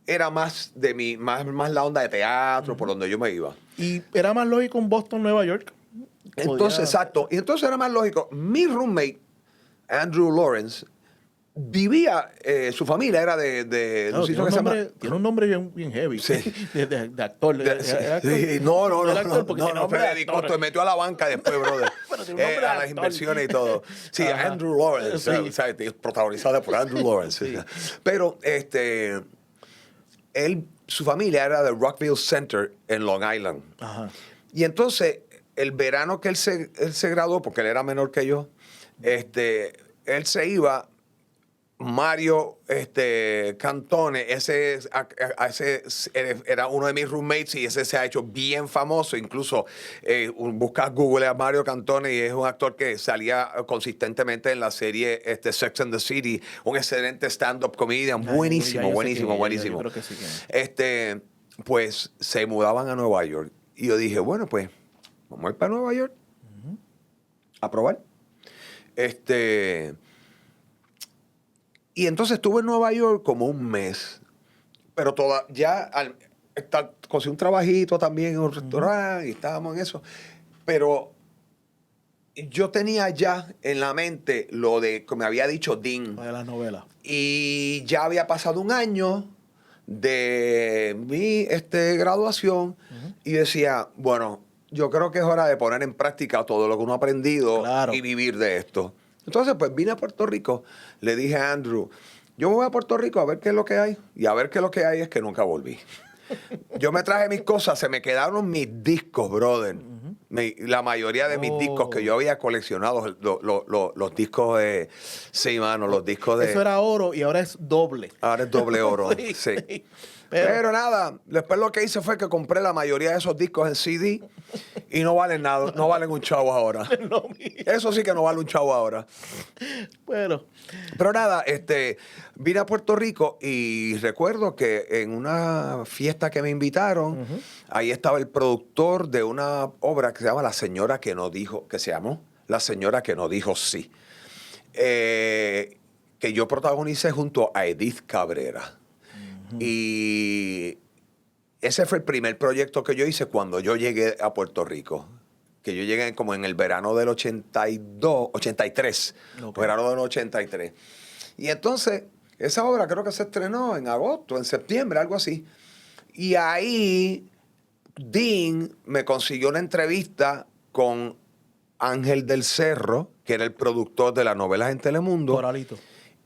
era más la onda de teatro, por donde yo me iba. Y era más lógico en Boston, Nueva York. Entonces, exacto. Y entonces era más lógico. Mi roommate, Andrew Lawrence, vivía, su familia era de Claro, un sitio que se llama... tiene un nombre bien heavy. Sí. De actor. Sí, no, se metió a la banca después, brother. A las inversiones y todo. Sí, Ajá. Andrew Lawrence, Sí. ¿sabes? Protagonizada por Andrew Lawrence. Sí. Pero, su familia era de Rockville Center en Long Island. Ajá. Y entonces, el verano que él se graduó, porque él era menor que yo, él se iba, Mario Cantone, ese era uno de mis roommates y ese se ha hecho bien famoso. Incluso buscas Google a Mario Cantone y es un actor que salía consistentemente en la serie Sex and the City, un excelente stand-up comedian, buenísimo. Yo creo que sí que... Pues se mudaban a Nueva York. Y yo dije, bueno, pues vamos a ir para Nueva York a probar. Y entonces estuve en Nueva York como un mes. Pero conseguí un trabajito también en un restaurante y estábamos en eso. Pero yo tenía ya en la mente lo de que me había dicho Dean. De las novelas. Y ya había pasado un año de mi graduación y decía, bueno, yo creo que es hora de poner en práctica todo lo que uno ha aprendido y vivir de esto. Entonces, pues vine a Puerto Rico, le dije a Andrew, yo voy a Puerto Rico a ver qué es lo que hay. Y a ver qué es lo que hay es que nunca volví. Yo me traje mis cosas, se me quedaron mis discos, brother. La mayoría de mis discos que yo había coleccionado, los discos de... Sí, mano, los discos de... Eso era oro y ahora es doble. Ahora es doble oro, sí. Pero nada, después lo que hice fue que compré la mayoría de esos discos en CD y no valen nada, no valen un chavo ahora. Eso sí que no vale un chavo ahora. Bueno. Pero nada, vine a Puerto Rico y recuerdo que en una fiesta que me invitaron, ahí estaba el productor de una obra que se llama La Señora que no dijo, que se llamó La Señora que no dijo sí. Que yo protagonicé junto a Edith Cabrera. Y ese fue el primer proyecto que yo hice cuando yo llegué a Puerto Rico. Que yo llegué como en el verano del 83. Verano del 83. Y entonces, esa obra creo que se estrenó en agosto, en septiembre, algo así. Y ahí Dean me consiguió una entrevista con Ángel del Cerro, que era el productor de las novelas en Telemundo. Coralito.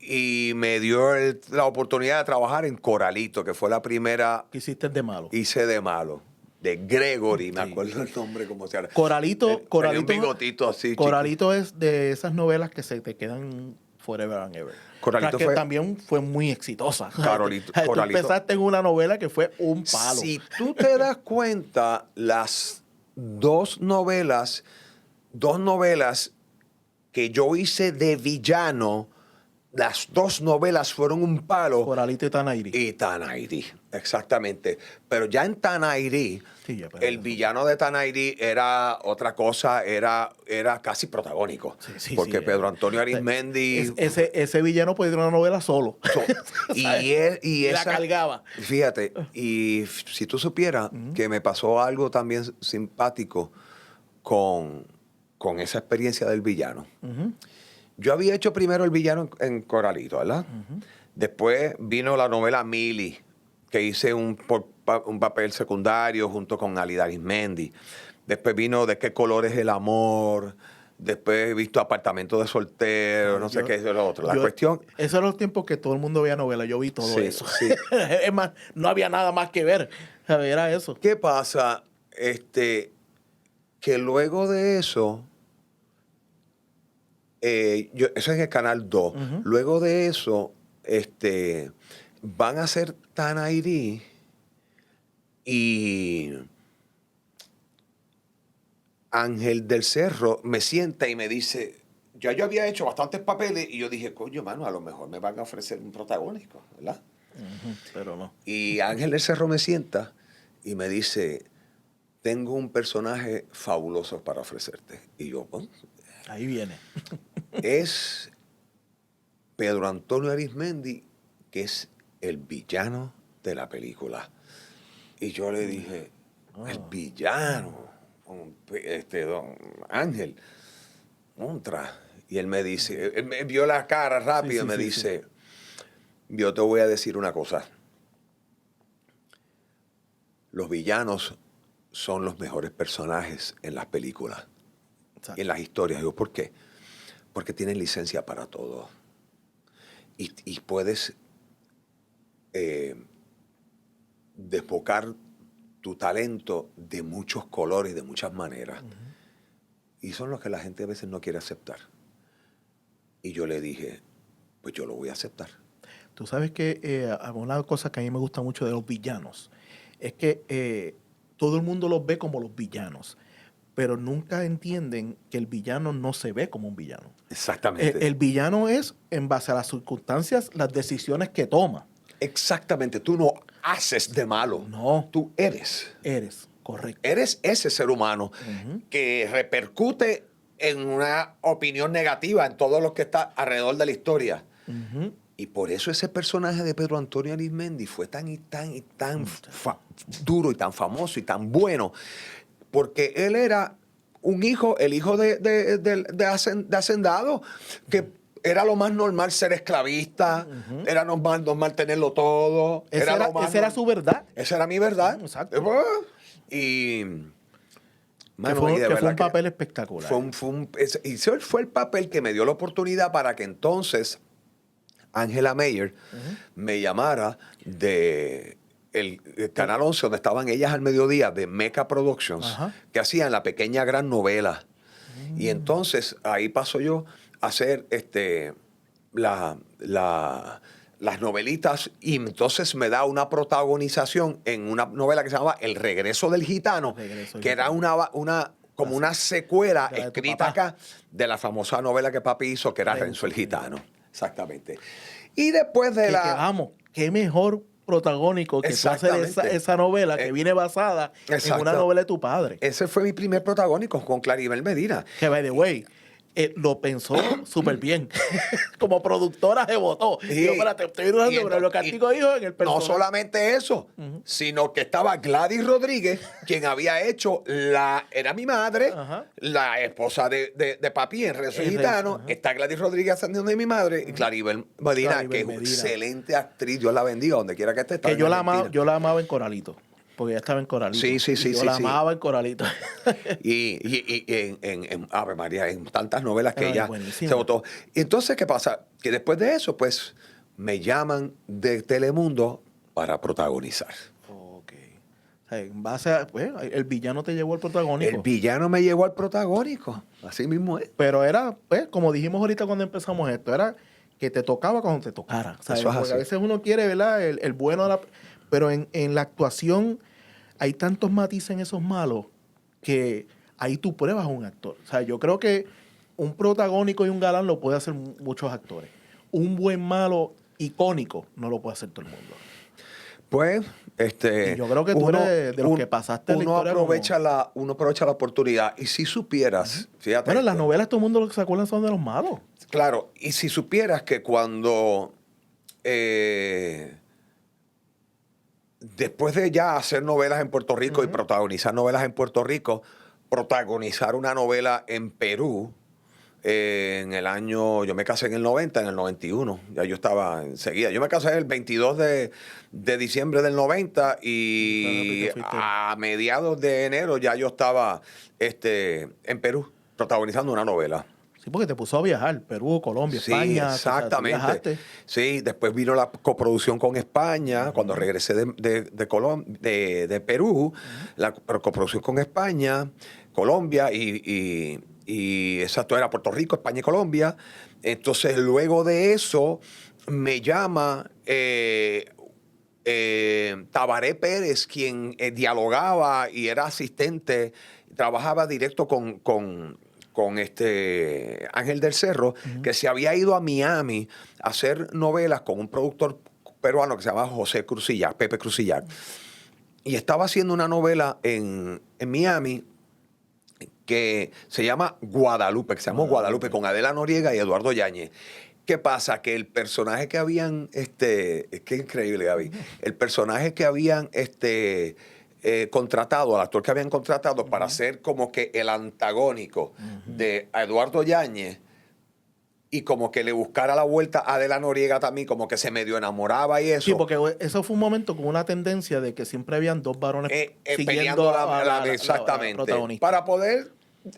Y me dio la oportunidad de trabajar en Coralito, que fue la primera... ¿Qué hiciste de malo? Hice de malo. De Gregory, me acuerdo el nombre, como se llama. Coralito. Tenía un bigotito así. Coralito es de esas novelas que se te quedan Forever and Ever. Coralito Que fue- también fue muy exitosa. Coralito- Tú Coralito. empezaste en una novela que fue un palo. Si tú te das cuenta, las dos novelas que yo hice de villano, las dos novelas fueron un palo. Coralito y Tanairi. Y Tanairi, exactamente. Pero ya en Tanairi, Sí, ya, pero el eso. villano de Tanairi era otra cosa, era casi protagónico. Sí, sí, porque sí, Pedro Antonio Arizmendi... Ese villano puede ir a una novela solo. y La esa, cargaba. Fíjate, y si tú supieras que me pasó algo también simpático con esa experiencia del villano. Ujú. Yo había hecho primero el villano en Coralito, ¿verdad? Después vino la novela Mili, que hice un papel secundario junto con Alida Arizmendi. Después vino De qué color es el amor. Después he visto Apartamento de soltero, no sé qué es lo otro. La cuestión... Esos eran los tiempos que todo el mundo veía novelas. Yo vi todo Sí, eso. sí. Es más, no había nada más que ver. ¿Sabes? Era eso. ¿Qué pasa? Que luego de eso, eso es en el Canal 2. Ujú. Luego de eso, van a hacer Tanairi y Ángel del Cerro me sienta y me dice, yo había hecho bastantes papeles y yo dije, coño, mano, a lo mejor me van a ofrecer un protagónico, ¿verdad? Ujú, pero no. Y Ángel del Cerro me sienta y me dice, tengo un personaje fabuloso para ofrecerte. Y yo, "Oh, Ahí viene. es Pedro Antonio Arizmendi, que es el villano de la película". Y yo le dije, el villano, don Ángel, contra. Y él me dice, él me vio la cara rápido Sí, y me sí, dice, yo te voy a decir una cosa. Los villanos son los mejores personajes en las películas y en las historias. Digo, ¿por qué? Porque tienen licencia para todo. Y puedes desbocar tu talento de muchos colores, de muchas maneras. Y son los que la gente a veces no quiere aceptar. Y yo le dije, pues yo lo voy a aceptar. Tú sabes que una cosa que a mí me gusta mucho de los villanos es que todo el mundo los ve como los villanos, pero nunca entienden que el villano no se ve como un villano. Exactamente. El villano es, en base a las circunstancias, las decisiones que toma. Exactamente. Tú no haces de malo. No. Tú eres. Eres, correcto. Eres ese ser humano que repercute en una opinión negativa en todo lo que está alrededor de la historia. Ujú. Y por eso ese personaje de Pedro Antonio Arizmendi fue tan duro y tan famoso y tan bueno, porque él era el hijo de hacendado, que era lo más normal ser esclavista, era normal tenerlo todo. Esa era su verdad. Esa era mi verdad. Exacto. Y... Que fue un papel espectacular. Ese fue el papel que me dio la oportunidad para que entonces Angela Mayer me llamara de el Canal 11, donde estaban ellas al mediodía, de Meca Productions, Ajá. que hacían la pequeña gran novela. Y entonces ahí paso yo a hacer las novelitas, y entonces me da una protagonización en una novela que se llamaba El Regreso del Gitano, que era como una secuela de tu escrita papá. acá de la famosa novela que papi hizo, que era Renzo Renzo el el Gitano. Exactamente. Y después de Que vamos, qué mejor protagónico que tú hacer Exactamente. esa novela que viene basada en Exacto. una novela de tu padre. Ese fue mi primer protagónico con Claribel Medina. Que, by the way, lo pensó súper bien. Como productora se votó. Sí. Yo, espérate, estoy dudando, pero lo castigo dijo en el No personaje. solamente eso, sino que estaba Gladys Rodríguez, quien había hecho era mi madre, Ajá. la esposa de papi en Renzo En Gitano. Renzo, ajá. Está Gladys Rodríguez haciendo de mi madre, y Claribel Medina, Claribel que es una Medina. excelente actriz. Dios la bendiga, donde quiera que esté. Está Que en yo Argentina. la amaba en Coralito. Porque ella estaba en Coralito. Sí, sí, sí, Y yo sí, la sí. amaba en Coralito. Y en Ave María, en tantas novelas que Ay, ella buenísima. se votó. Y entonces, ¿qué pasa? Que después de eso, pues, me llaman de Telemundo para protagonizar. Ok. O sea, en base a, pues, el villano te llevó al protagónico. El villano me llevó al protagónico. Así mismo es. Pero era, pues, como dijimos ahorita cuando empezamos esto, era que te tocaba cuando te tocara. ¿Sabes? Eso es Porque así. a veces uno quiere, ¿verdad? El bueno, pero en la actuación hay tantos matices en esos malos que ahí tú pruebas a un actor. O sea, yo creo que un protagónico y un galán lo puede hacer muchos actores. Un buen malo icónico no lo puede hacer todo el mundo. Pues, Y yo creo que tú eres de los que pasaste la uno historia uno aprovecha la oportunidad. Y si supieras, fíjate. Bueno, en las esto, novelas todo el mundo lo que se acuerdan son de los malos. claro, y si supieras que cuando después de ya hacer novelas en Puerto Rico y protagonizar novelas en Puerto Rico, protagonizar una novela en Perú, en el año, yo me casé en el 90, en el 91, ya yo estaba enseguida. Yo me casé el 22 de diciembre del 90 y a mediados de enero ya yo estaba en Perú protagonizando una novela. Sí, porque te puso a viajar. Perú, Colombia, Sí, España. exactamente. O sea, tú viajaste. Sí, después vino la coproducción con España, cuando regresé de Perú, la coproducción con España, Colombia y exacto, era Puerto Rico, España y Colombia. Entonces, luego de eso, me llama Tabaré Pérez, quien dialogaba y era asistente, trabajaba directo con Ángel del Cerro, que se había ido a Miami a hacer novelas con un productor peruano que se llama José Crucillac, Pepe Crucillac. Y estaba haciendo una novela en Miami que se llama Guadalupe, que se llamó Guadalupe, con Adela Noriega y Eduardo Yáñez. ¿Qué pasa? Que el personaje que habían, es que increíble, Gaby, el personaje que habían contratado, al actor que habían contratado para ser como que el antagónico de Eduardo Yáñez, y como que le buscara la vuelta a Adela Noriega también, como que se medio enamoraba y eso. Sí, porque eso fue un momento con una tendencia de que siempre habían dos varones siguiendo exactamente, la protagonista. para poder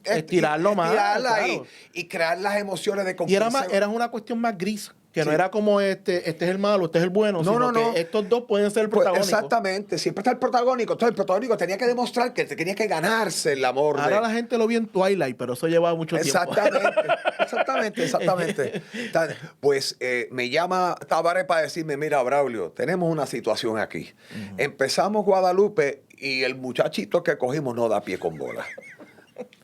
estirarlo más, estirarla claro. y crear las emociones de Y era una cuestión más gris, que no era como este es el malo, este es el bueno, sino que estos dos pueden ser el protagónico. Exactamente, siempre está el protagónico. Entonces el protagónico tenía que demostrar que tenía que ganarse el amor. Ahora la gente lo vio en Twilight, pero eso llevaba mucho tiempo. Exactamente. Pues me llama Tabaré para decirme, mira, Braulio, tenemos una situación aquí. Empezamos Guadalupe y el muchachito que cogimos no da pie con bola.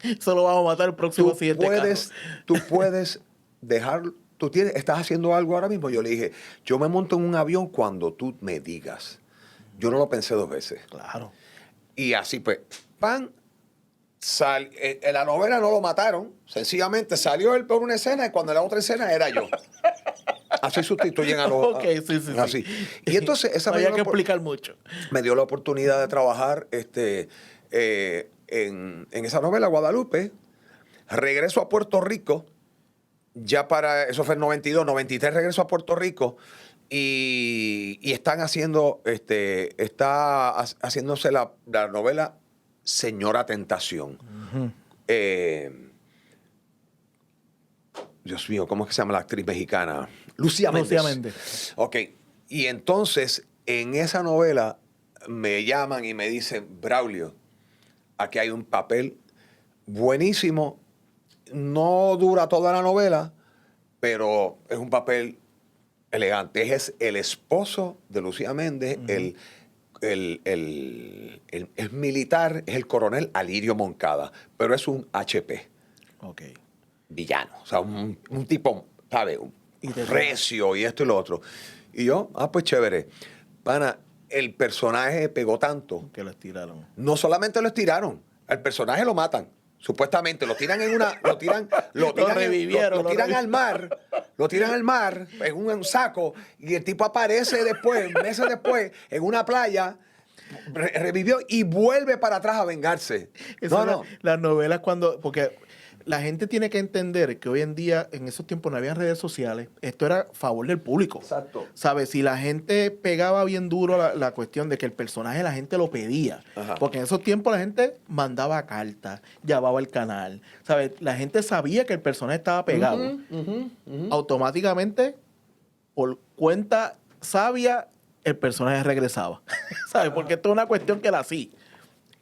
Eso lo vamos a matar el próximo siguiente Tú puedes dejar... ¿Estás haciendo algo ahora mismo? Yo le dije, yo me monto en un avión cuando tú me digas. Yo no lo pensé 2 veces. Claro. Y así pues, en la novela no lo mataron. Sencillamente salió él por una escena y cuando en la otra escena era yo. Así sustituyen a los... Ok, sí. Así. Y entonces esa no había que explicar mucho. Me dio la oportunidad de trabajar en esa novela, Guadalupe. Regreso a Puerto Rico. Ya eso fue en 92, 93 regreso a Puerto Rico y están haciendo, haciéndose la novela Señora Tentación. Dios mío, ¿cómo es que se llama la actriz mexicana? Lucía Méndez. Ok, y entonces en esa novela me llaman y me dicen, Braulio, aquí hay un papel buenísimo. No dura toda la novela, pero es un papel elegante. Es el esposo de Lucía Méndez, es militar, es el coronel Alirio Moncada, pero es un HP. Ok. Villano. O sea, un tipo, ¿sabes? Recio y esto y lo otro. Y yo, pues chévere. Pana, el personaje pegó tanto. Que lo estiraron. No solamente lo estiraron, al personaje lo matan. Supuestamente lo tiran en una, lo tiran al mar en un saco y el tipo aparece después, meses después, en una playa, revivió y vuelve para atrás a vengarse. Las novelas porque la gente tiene que entender que hoy en día, en esos tiempos no había redes sociales, esto era a favor del público. Exacto. ¿Sabes? Si la gente pegaba bien duro la cuestión de que el personaje la gente lo pedía. Ajá. Porque en esos tiempos la gente mandaba cartas, llamaba al canal. ¿Sabes? La gente sabía que el personaje estaba pegado. Automáticamente, por cuenta sabia, el personaje regresaba. ¿Sabes? Porque esto es una cuestión que la sí.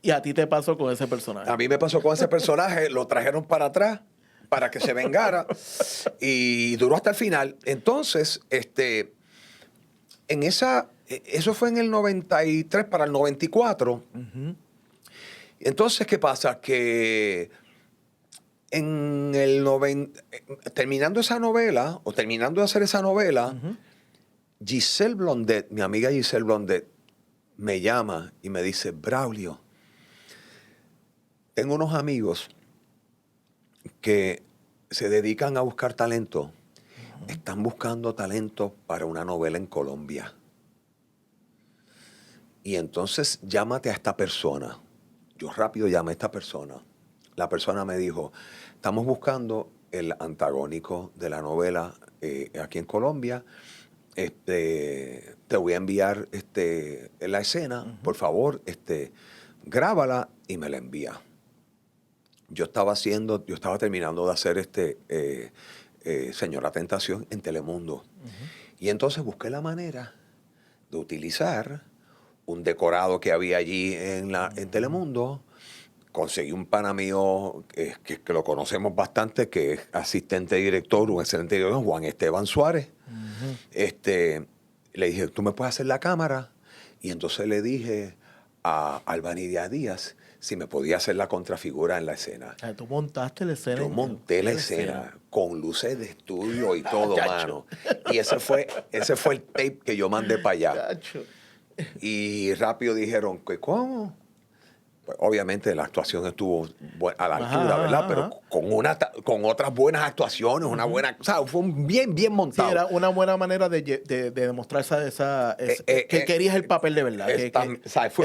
Y a ti te pasó con ese personaje. A mí me pasó con ese personaje, lo trajeron para atrás, para que se vengara y duró hasta el final. Entonces, eso fue en el 93 para el 94. Entonces, ¿qué pasa? Que terminando esa novela, o terminando de hacer esa novela, Giselle Blondet, mi amiga Giselle Blondet, me llama y me dice, Braulio, tengo unos amigos que se dedican a buscar talento. Están buscando talento para una novela en Colombia. Y entonces llámate a esta persona. Yo rápido llamé a esta persona. La persona me dijo, estamos buscando el antagónico de la novela aquí en Colombia. Te voy a enviar la escena, por favor, grábala y me la envía. Yo estaba terminando de hacer Señora Tentación en Telemundo. Y entonces busqué la manera de utilizar un decorado que había allí en Telemundo. Conseguí un pana mío que lo conocemos bastante, que es asistente director, un excelente director, Juan Esteban Suárez. Le dije, ¿tú me puedes hacer la cámara? Y entonces le dije a Albanidia Díaz si me podía hacer la contrafigura en la escena. Tú montaste la escena. Yo monté la escena con luces de estudio y todo, mano. Y ese fue el tape que yo mandé para allá. Y rápido dijeron, ¿cómo? Pues obviamente la actuación estuvo a la altura, ¿verdad? Pero con otras buenas actuaciones, una buena... O sea, fue bien montado. Sí, era una buena manera de demostrar que querías el papel de verdad. Era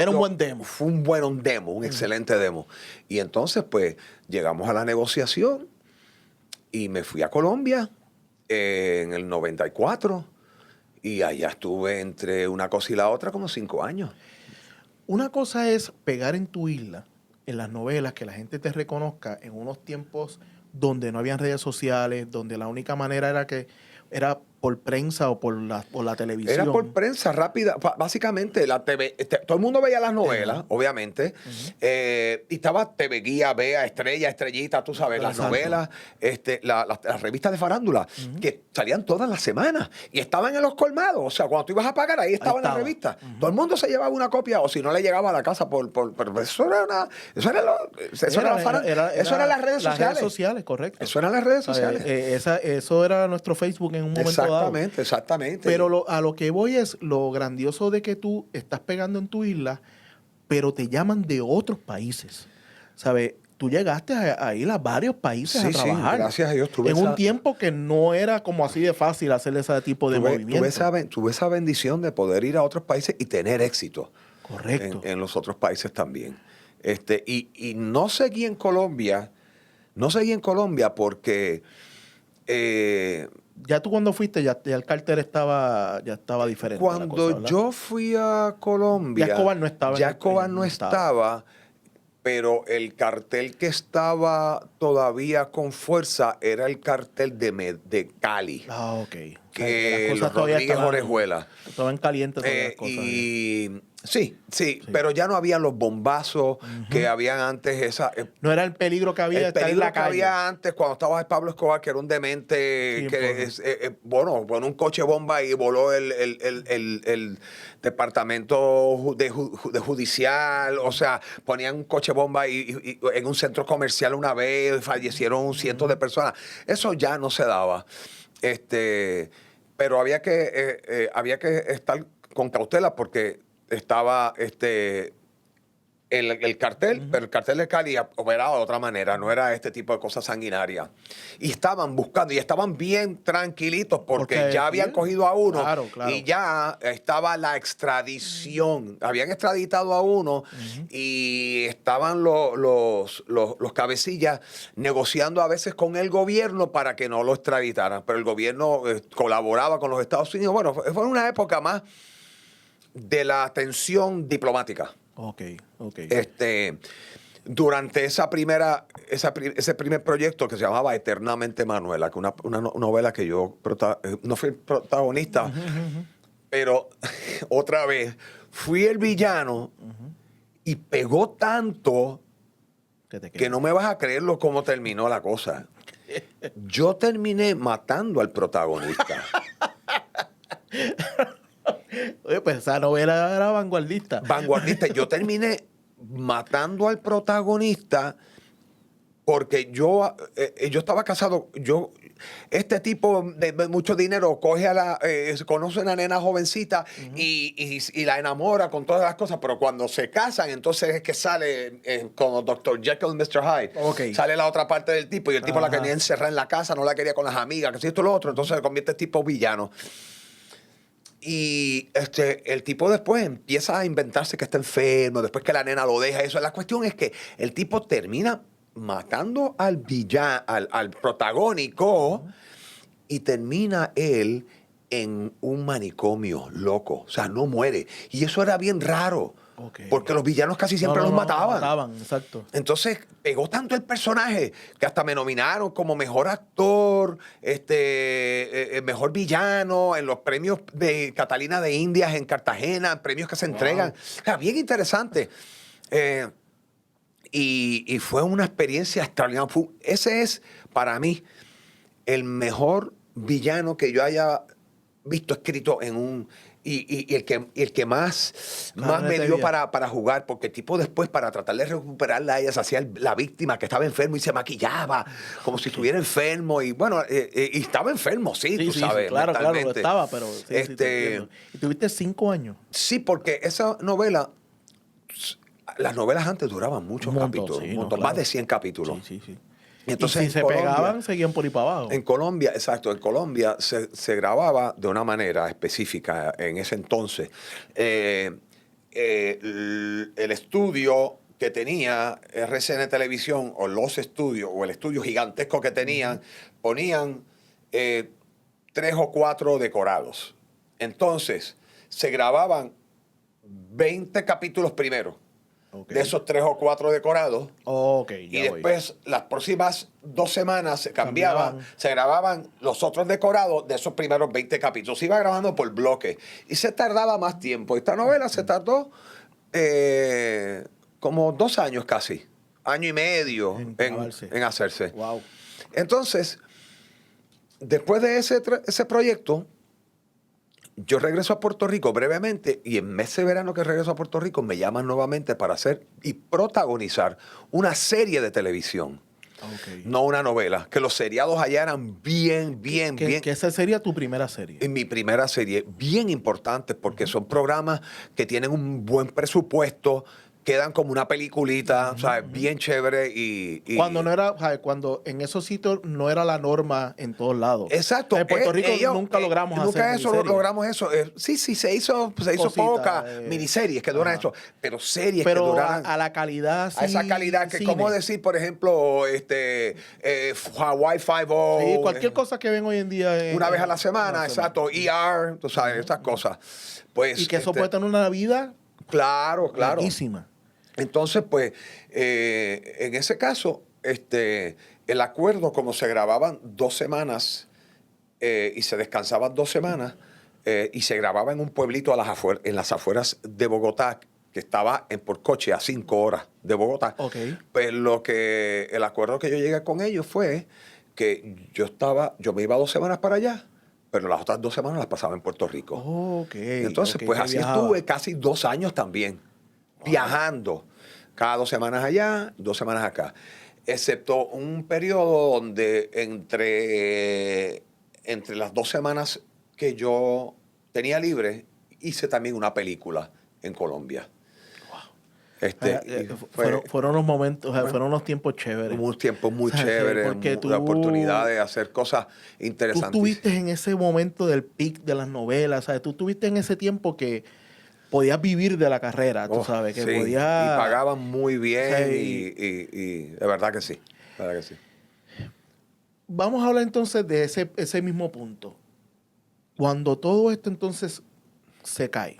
un buen demo. Fue un buen demo, un excelente demo. Y entonces, pues, llegamos a la negociación y me fui a Colombia en el 94 y allá estuve entre una cosa y la otra como 5 años. Una cosa es pegar en tu isla, en las novelas, que la gente te reconozca en unos tiempos donde no habían redes sociales, donde la única manera era por prensa o por la televisión. Era por prensa rápida. Básicamente, la TV, todo el mundo veía las novelas, obviamente. Y estaba TV Guía, Bea, Estrella, Estrellita, tú sabes, las novelas, las revistas de farándula, que salían todas las semanas y estaban en los colmados. O sea, cuando tú ibas a pagar, ahí estaban las revistas. Todo el mundo se llevaba una copia, o si no le llegaba a la casa pero eso era las redes sociales. Las redes sociales, correcto. Eso eran las redes sociales. Eso era nuestro Facebook en un momento dado. Exactamente. Pero a lo que voy es lo grandioso de que tú estás pegando en tu isla, pero te llaman de otros países. ¿Sabes? Tú llegaste a ir a varios países a trabajar. Sí, gracias a Dios. Un tiempo que no era como así de fácil hacer ese tipo de movimiento. Tuve esa bendición de poder ir a otros países y tener éxito. Correcto. En los otros países también. Y no seguí en Colombia. Porque... ya tú cuando fuiste, ya el cartel estaba diferente. Cuando yo fui a Colombia, ya Escobar no estaba. Ya Escobar no estaba, pero el cartel que estaba todavía con fuerza era el cartel de Cali. Ah, ok. Que los Rodríguez Orejuela. Estaban calientes todas las cosas. Sí, pero ya no habían los bombazos que habían antes. No era el peligro que había el peligro estar en la calle. Que había antes cuando estaba Pablo Escobar, que era un demente, ponía un coche bomba y voló el departamento de judicial. O sea, ponían un coche bomba y en un centro comercial una vez fallecieron cientos de personas. Eso ya no se daba. Pero había que estar con cautela porque estaba el cartel, pero el cartel de Cali operaba de otra manera, no era este tipo de cosas sanguinarias. Y estaban buscando, y estaban bien tranquilitos porque ya habían cogido a uno. Claro. Y ya estaba la extradición. Habían extraditado a uno y estaban los cabecillas negociando a veces con el gobierno para que no lo extraditaran. Pero el gobierno colaboraba con los Estados Unidos. Bueno, fue una época más de la tensión diplomática. Ok. Durante ese primer proyecto que se llamaba Eternamente Manuela, que una novela que yo no fui protagonista, pero otra vez fui el villano y pegó tanto que no me vas a creerlo cómo terminó la cosa. Yo terminé matando al protagonista. Oye, pues esa novela era vanguardista. Vanguardista. Yo terminé matando al protagonista porque yo estaba casado. Este tipo de mucho dinero coge conoce a una nena jovencita y la enamora con todas las cosas, pero cuando se casan, entonces es que sale como Dr. Jekyll y Mr. Hyde. Ok. Sale la otra parte del tipo y el tipo la Ajá. quería encerrar en la casa, no la quería con las amigas, que si esto y lo otro, entonces se convierte en tipo villano. Y el tipo después empieza a inventarse que está enfermo, después que la nena lo deja, eso. La cuestión es que el tipo termina matando al villano, al protagónico, y termina él en un manicomio loco. O sea, no muere. Y eso era bien raro, Ok. porque los villanos casi siempre los mataban. Mataban, exacto. Entonces pegó tanto el personaje que hasta me nominaron como mejor actor, mejor villano en los premios de Catalina de Indias en Cartagena, premios que se entregan. O sea, bien interesante. Y fue una experiencia extraordinaria. Ese es para mí el mejor villano que yo haya visto escrito en un... Y el que más me dio para jugar, porque el tipo después, para tratar de recuperarla, ella se hacía la víctima que estaba enfermo y se maquillaba como si estuviera enfermo. Y bueno, y estaba enfermo, sí, tú sabes. Claro, claro, lo mentalmente. estaba, pero sí, te entiendo. ¿Y tuviste 5 años? Sí, porque esa novela, las novelas antes duraban muchos Un montón, capítulos, sí, un no, montón, claro. más de 100 capítulos. Sí. Entonces, y si se pegaban, seguían por ahí para abajo. En Colombia, exacto, en Colombia se grababa de una manera específica en ese entonces. El estudio que tenía RCN Televisión, o los estudios, o el estudio gigantesco que tenían, ponían 3 o 4 decorados. Entonces, se grababan 20 capítulos primero. Okay. De esos 3 o 4 decorados. Y después, las próximas 2 semanas se cambiaban, se grababan los otros decorados de esos primeros 20 capítulos. Se iba grabando por bloque y se tardaba más tiempo. Esta novela se tardó como 2 años casi, año y medio en hacerse. Wow. Entonces, después de ese proyecto, yo regreso a Puerto Rico brevemente y en mes de verano que regreso a Puerto Rico me llaman nuevamente para hacer y protagonizar una serie de televisión. Okay. No una novela, que los seriados allá eran bien. Que esa sería tu primera serie. En mi primera serie, bien importante porque son programas que tienen un buen presupuesto, quedan como una peliculita, ¿sabes? Bien chévere y... Cuando no era, ¿sabes? Cuando en esos sitios no era la norma en todos lados. Exacto. En Puerto Rico nunca logramos hacer logramos eso. Sí, se hizo poca miniseries que duran eso, pero series que duran... a la calidad, sí. A esa calidad que, ¿cómo decir, por ejemplo, Hawaii Five-O? Sí, cualquier cosa que ven hoy en día. Una vez a la semana, exacto. ER, tú sabes, esas cosas. Pues, y que eso puede tener una vida... Claro. Larguísima. Entonces, pues, en ese caso, el acuerdo, como se grababan 2 semanas y se descansaban 2 semanas, y se grababa en un pueblito en las afueras de Bogotá, que estaba por coche a 5 horas de Bogotá. Okay. Pues el acuerdo que yo llegué con ellos fue que yo me iba 2 semanas para allá, pero las otras 2 semanas las pasaba en Puerto Rico. Entonces, pues así estuve casi 2 años también. Viajando cada 2 semanas allá, 2 semanas acá. Excepto un periodo donde entre las 2 semanas que yo tenía libre, hice también una película en Colombia. Fueron unos momentos, fueron unos tiempos chéveres. Unos tiempos muy chéveres, la oportunidad de hacer cosas interesantes. Tú estuviste en ese momento del peak de las novelas, ¿sabes? Tú estuviste en ese tiempo que podías vivir de la carrera, tú sabes, que podías... Y pagaban muy bien, Sí. y de verdad que sí, de verdad que sí. Vamos a hablar entonces de ese mismo punto. Cuando todo esto entonces se cae,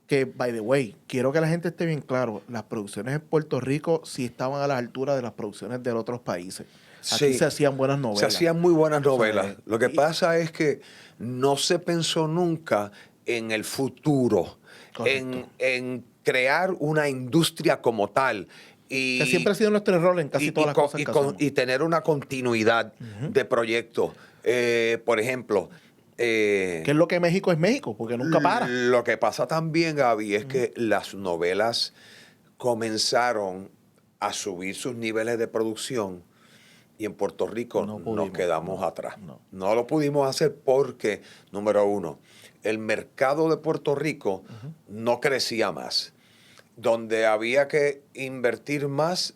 que, by the way, quiero que la gente esté bien claro, las producciones en Puerto Rico sí estaban a la altura de las producciones de otros países. Aquí se hacían buenas novelas. Se hacían muy buenas novelas. ¿Sabes? Lo que pasa es que no se pensó nunca en el futuro, en crear una industria como tal, Y, que siempre ha sido nuestro error en casi todas las cosas que hacemos. y tener una continuidad de proyectos. Por ejemplo... ¿Qué es lo que México es México? Porque nunca para. Lo que pasa también, Gaby, es que las novelas comenzaron a subir sus niveles de producción y en Puerto Rico nos quedamos atrás. No lo pudimos hacer porque, número uno, el mercado de Puerto Rico no crecía más. Donde había que invertir más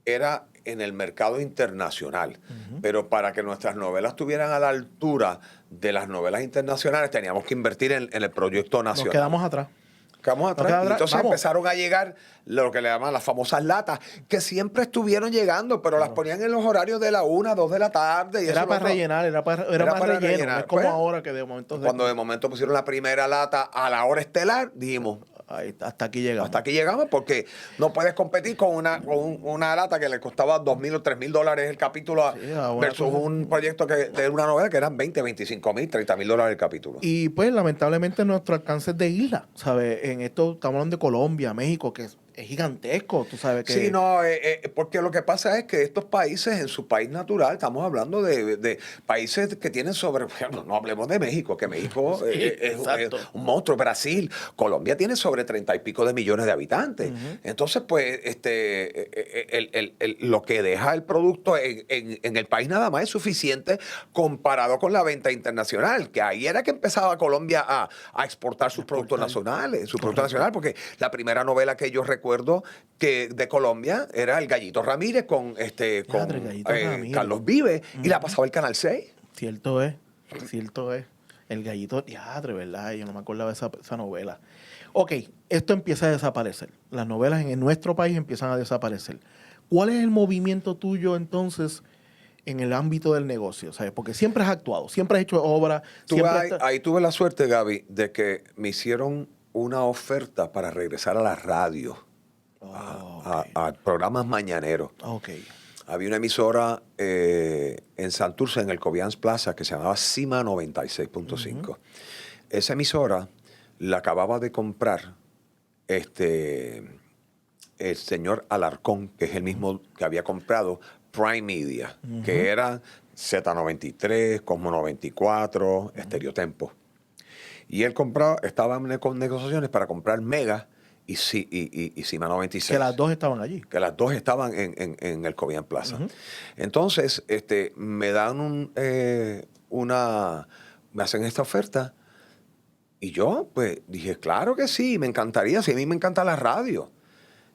era en el mercado internacional. Pero para que nuestras novelas estuvieran a la altura de las novelas internacionales, teníamos que invertir en el proyecto nacional. Nos quedamos atrás. Quedamos atrás. Y entonces empezaron a llegar lo que le llaman las famosas latas, que siempre estuvieron llegando, pero las ponían en los horarios de la 1, 2 de la tarde. Y era para rellenar, era más relleno. Rellenar. No es como pues, ahora que de momento... Cuando de momento pusieron la primera lata a la hora estelar, dijimos... Ahí, hasta aquí llegamos. Hasta aquí llegamos porque no puedes competir con una lata que le costaba $2,000 o $3,000 el capítulo versus un proyecto de una novela que eran $20,000, $25,000, $30,000 el capítulo. Y pues lamentablemente nuestro alcance es de isla, ¿sabes? En esto estamos hablando de Colombia, México, que es gigantesco, tú sabes que... Sí, no, porque lo que pasa es que estos países, en su país natural, estamos hablando de países que tienen bueno, no hablemos de México, que México es un monstruo. Brasil, Colombia tiene sobre 30 y pico de millones de habitantes. Entonces, pues, lo que deja el producto en el país nada más es suficiente comparado con la venta internacional, que ahí era que empezaba Colombia a exportar sus productos nacionales, porque la primera novela que yo recuerdo que de Colombia era El Gallito Ramírez con Carlos Vives y la pasaba el Canal 6. Cierto es. El Gallito, diadre, ¿verdad? Yo no me acordaba de esa novela. Ok, esto empieza a desaparecer. Las novelas en nuestro país empiezan a desaparecer. ¿Cuál es el movimiento tuyo entonces en el ámbito del negocio? ¿Sabes? Porque siempre has actuado, siempre has hecho obras. Ahí tuve la suerte, Gaby, de que me hicieron una oferta para regresar a la radio. A programas mañaneros. Okay. Había una emisora en Santurce, en el Cobians Plaza, que se llamaba Cima 96.5. Esa emisora la acababa de comprar el señor Alarcón, que es el mismo que había comprado Prime Media, que era Z93, Cosmo 94, Estéreo Tempo. Y él estaba en negociaciones para comprar Mega y Cima 96. Que las dos estaban allí. Que las dos estaban en el Cobian Plaza. Entonces, me dan me hacen esta oferta y yo, pues, dije, claro que sí, me encantaría, si a mí me encanta la radio.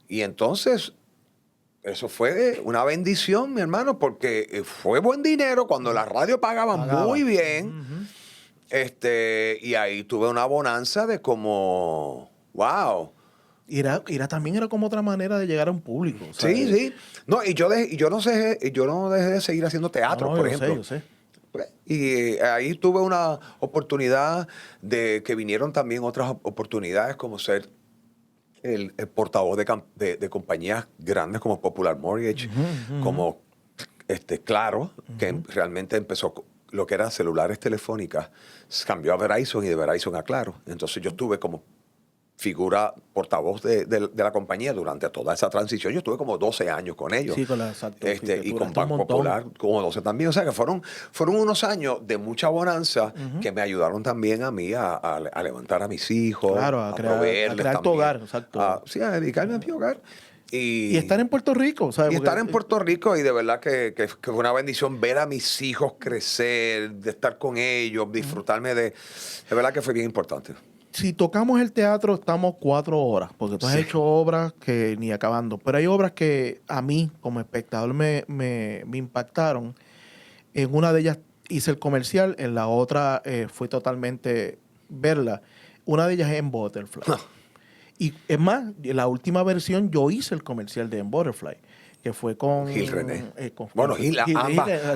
Y entonces, eso fue una bendición, mi hermano, porque fue buen dinero cuando la radio pagaba muy bien. Y ahí tuve una bonanza de como, wow. Y también era como otra manera de llegar a un público. ¿Sabes? Sí. No, yo no dejé de seguir haciendo teatro, por ejemplo. Yo sé. Y ahí tuve una oportunidad de que vinieron también otras oportunidades como ser el portavoz de compañías grandes como Popular Mortgage, como Claro, que realmente empezó lo que eran celulares telefónicas, cambió a Verizon y de Verizon a Claro. Entonces yo estuve como figura portavoz de la compañía durante toda esa transición. Yo estuve como 12 años con ellos. Sí, con la exacto. Y con Banco Popular como 12 también. O sea que fueron unos años de mucha bonanza que me ayudaron también a mí a levantar a mis hijos, claro, a crear tu hogar. Exacto. A dedicarme a mi hogar. Y estar en Puerto Rico, ¿sabes? Y estar en Puerto Rico, y de verdad que fue una bendición ver a mis hijos crecer, de estar con ellos, disfrutarme de verdad que fue bien importante. Si tocamos el teatro, estamos 4 horas, porque tú has hecho obras que ni acabando. Pero hay obras que a mí, como espectador, me impactaron. En una de ellas hice el comercial, en la otra fue totalmente verla. Una de ellas es en Butterfly. Y es más, en la última versión yo hice el comercial de En Butterfly, que fue con Gil René.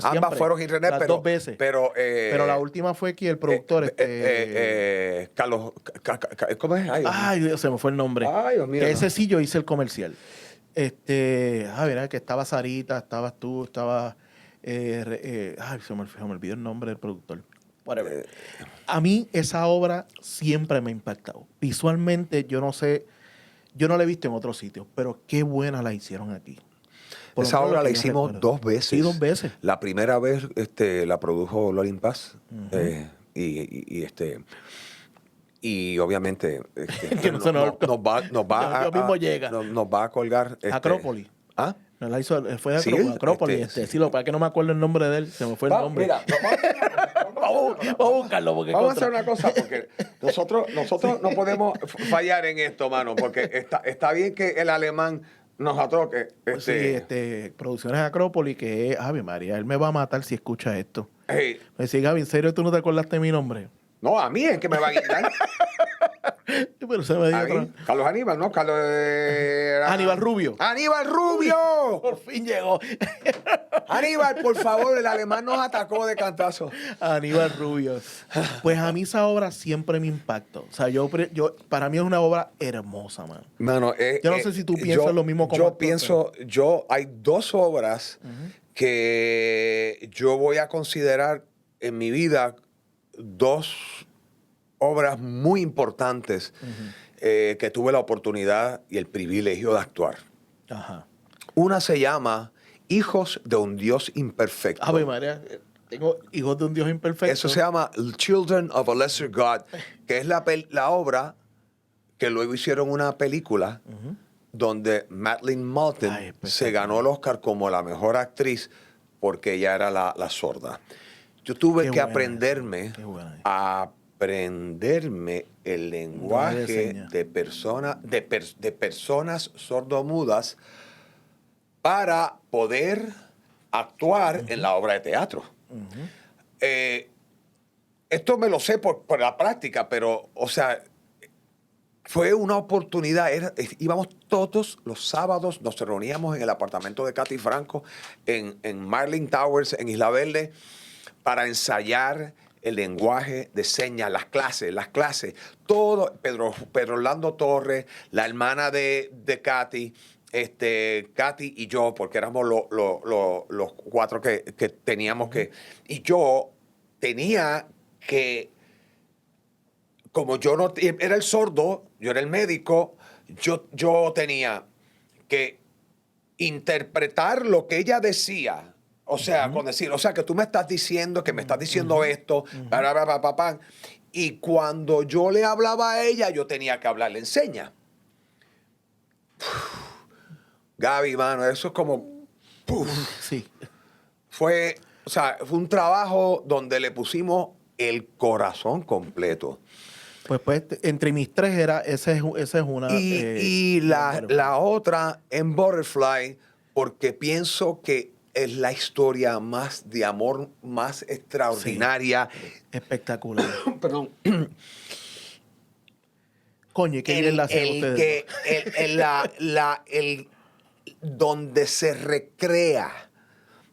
Ambas fueron Gil René, las dos veces. Pero la última fue que el productor Carlos, ¿cómo es? Ay, Dios, se me fue el nombre. Ay, Dios mío. Ese sí yo hice el comercial. Verá que estaba Sarita, estabas tú, estaba se me olvidó el nombre del productor. A mí esa obra siempre me ha impactado. Visualmente, yo no sé, Yo no la he visto en otros sitios, pero qué buena la hicieron aquí. Por lo Esa menos obra lo la que yo hicimos recuerdo. 2 veces. Sí, 2 veces. La primera vez la produjo Lorin Paz. Y obviamente Que no se nos yo mismo llega. nos va a colgar. Acrópolis. ¿Ah? No la hizo, fue de Sí, Acrópolis. sí. Sí, lo que pasa es que no me acuerdo el nombre de él. Se me fue el nombre. Mira, Vamos a buscarlo. Porque vamos a hacer una cosa, porque nosotros no podemos fallar en esto, mano, porque está bien que el alemán nos atroque. Pues sí, Producciones Acrópolis, que es Ave María, él me va a matar si escucha esto. Hey, Me dice, Gaby, ¿en serio tú no te acordaste de mi nombre? no, a mí es que me va a guiar. Pero se me dio otra. Carlos Aníbal, ¿no? Aníbal Rubio. ¡Aníbal Rubio! Por fin llegó. Aníbal, por favor, el alemán nos atacó de cantazo. Aníbal Rubio. Pues a mí esa obra siempre me impactó. O sea, para mí es una obra hermosa, man. Mano, Yo no sé si tú piensas lo mismo como yo actor, pienso, hay 2 obras que yo voy a considerar en mi vida 2 obras muy importantes que tuve la oportunidad y el privilegio de actuar. Ajá. Una se llama Hijos de un Dios Imperfecto. Ave María, tengo Hijos de un Dios Imperfecto. Eso se llama Children of a Lesser God, que es la obra que luego hicieron una película donde Madeleine Maltin se ganó el Oscar como la mejor actriz porque ella era la sorda. Yo tuve que aprenderme el lenguaje de personas sordomudas para poder actuar en la obra de teatro. Esto me lo sé por la práctica, pero, o sea, fue una oportunidad. Íbamos todos los sábados, nos reuníamos en el apartamento de Katy Franco, en Marlin Towers, en Isla Verde, para ensayar el lenguaje de señas, las clases, todo. Pedro Orlando Torres, la hermana de Katy, Katy y yo, porque éramos los 4 que teníamos que... Y yo tenía que... Como yo no era el sordo, yo era el médico, yo tenía que interpretar lo que ella decía. O sea, con decir, o sea, que tú me estás diciendo, que me estás diciendo esto, y cuando yo le hablaba a ella, yo tenía que hablarle en señas. Gaby, mano, eso es como... Sí. Fue un trabajo donde le pusimos el corazón completo. Pues entre mis 3 esa es una. Y la otra en Butterfly, porque pienso que es la historia más de amor, más extraordinaria. Sí, espectacular. Perdón. Coño, ¿qué bien la hacen ustedes? Donde se recrea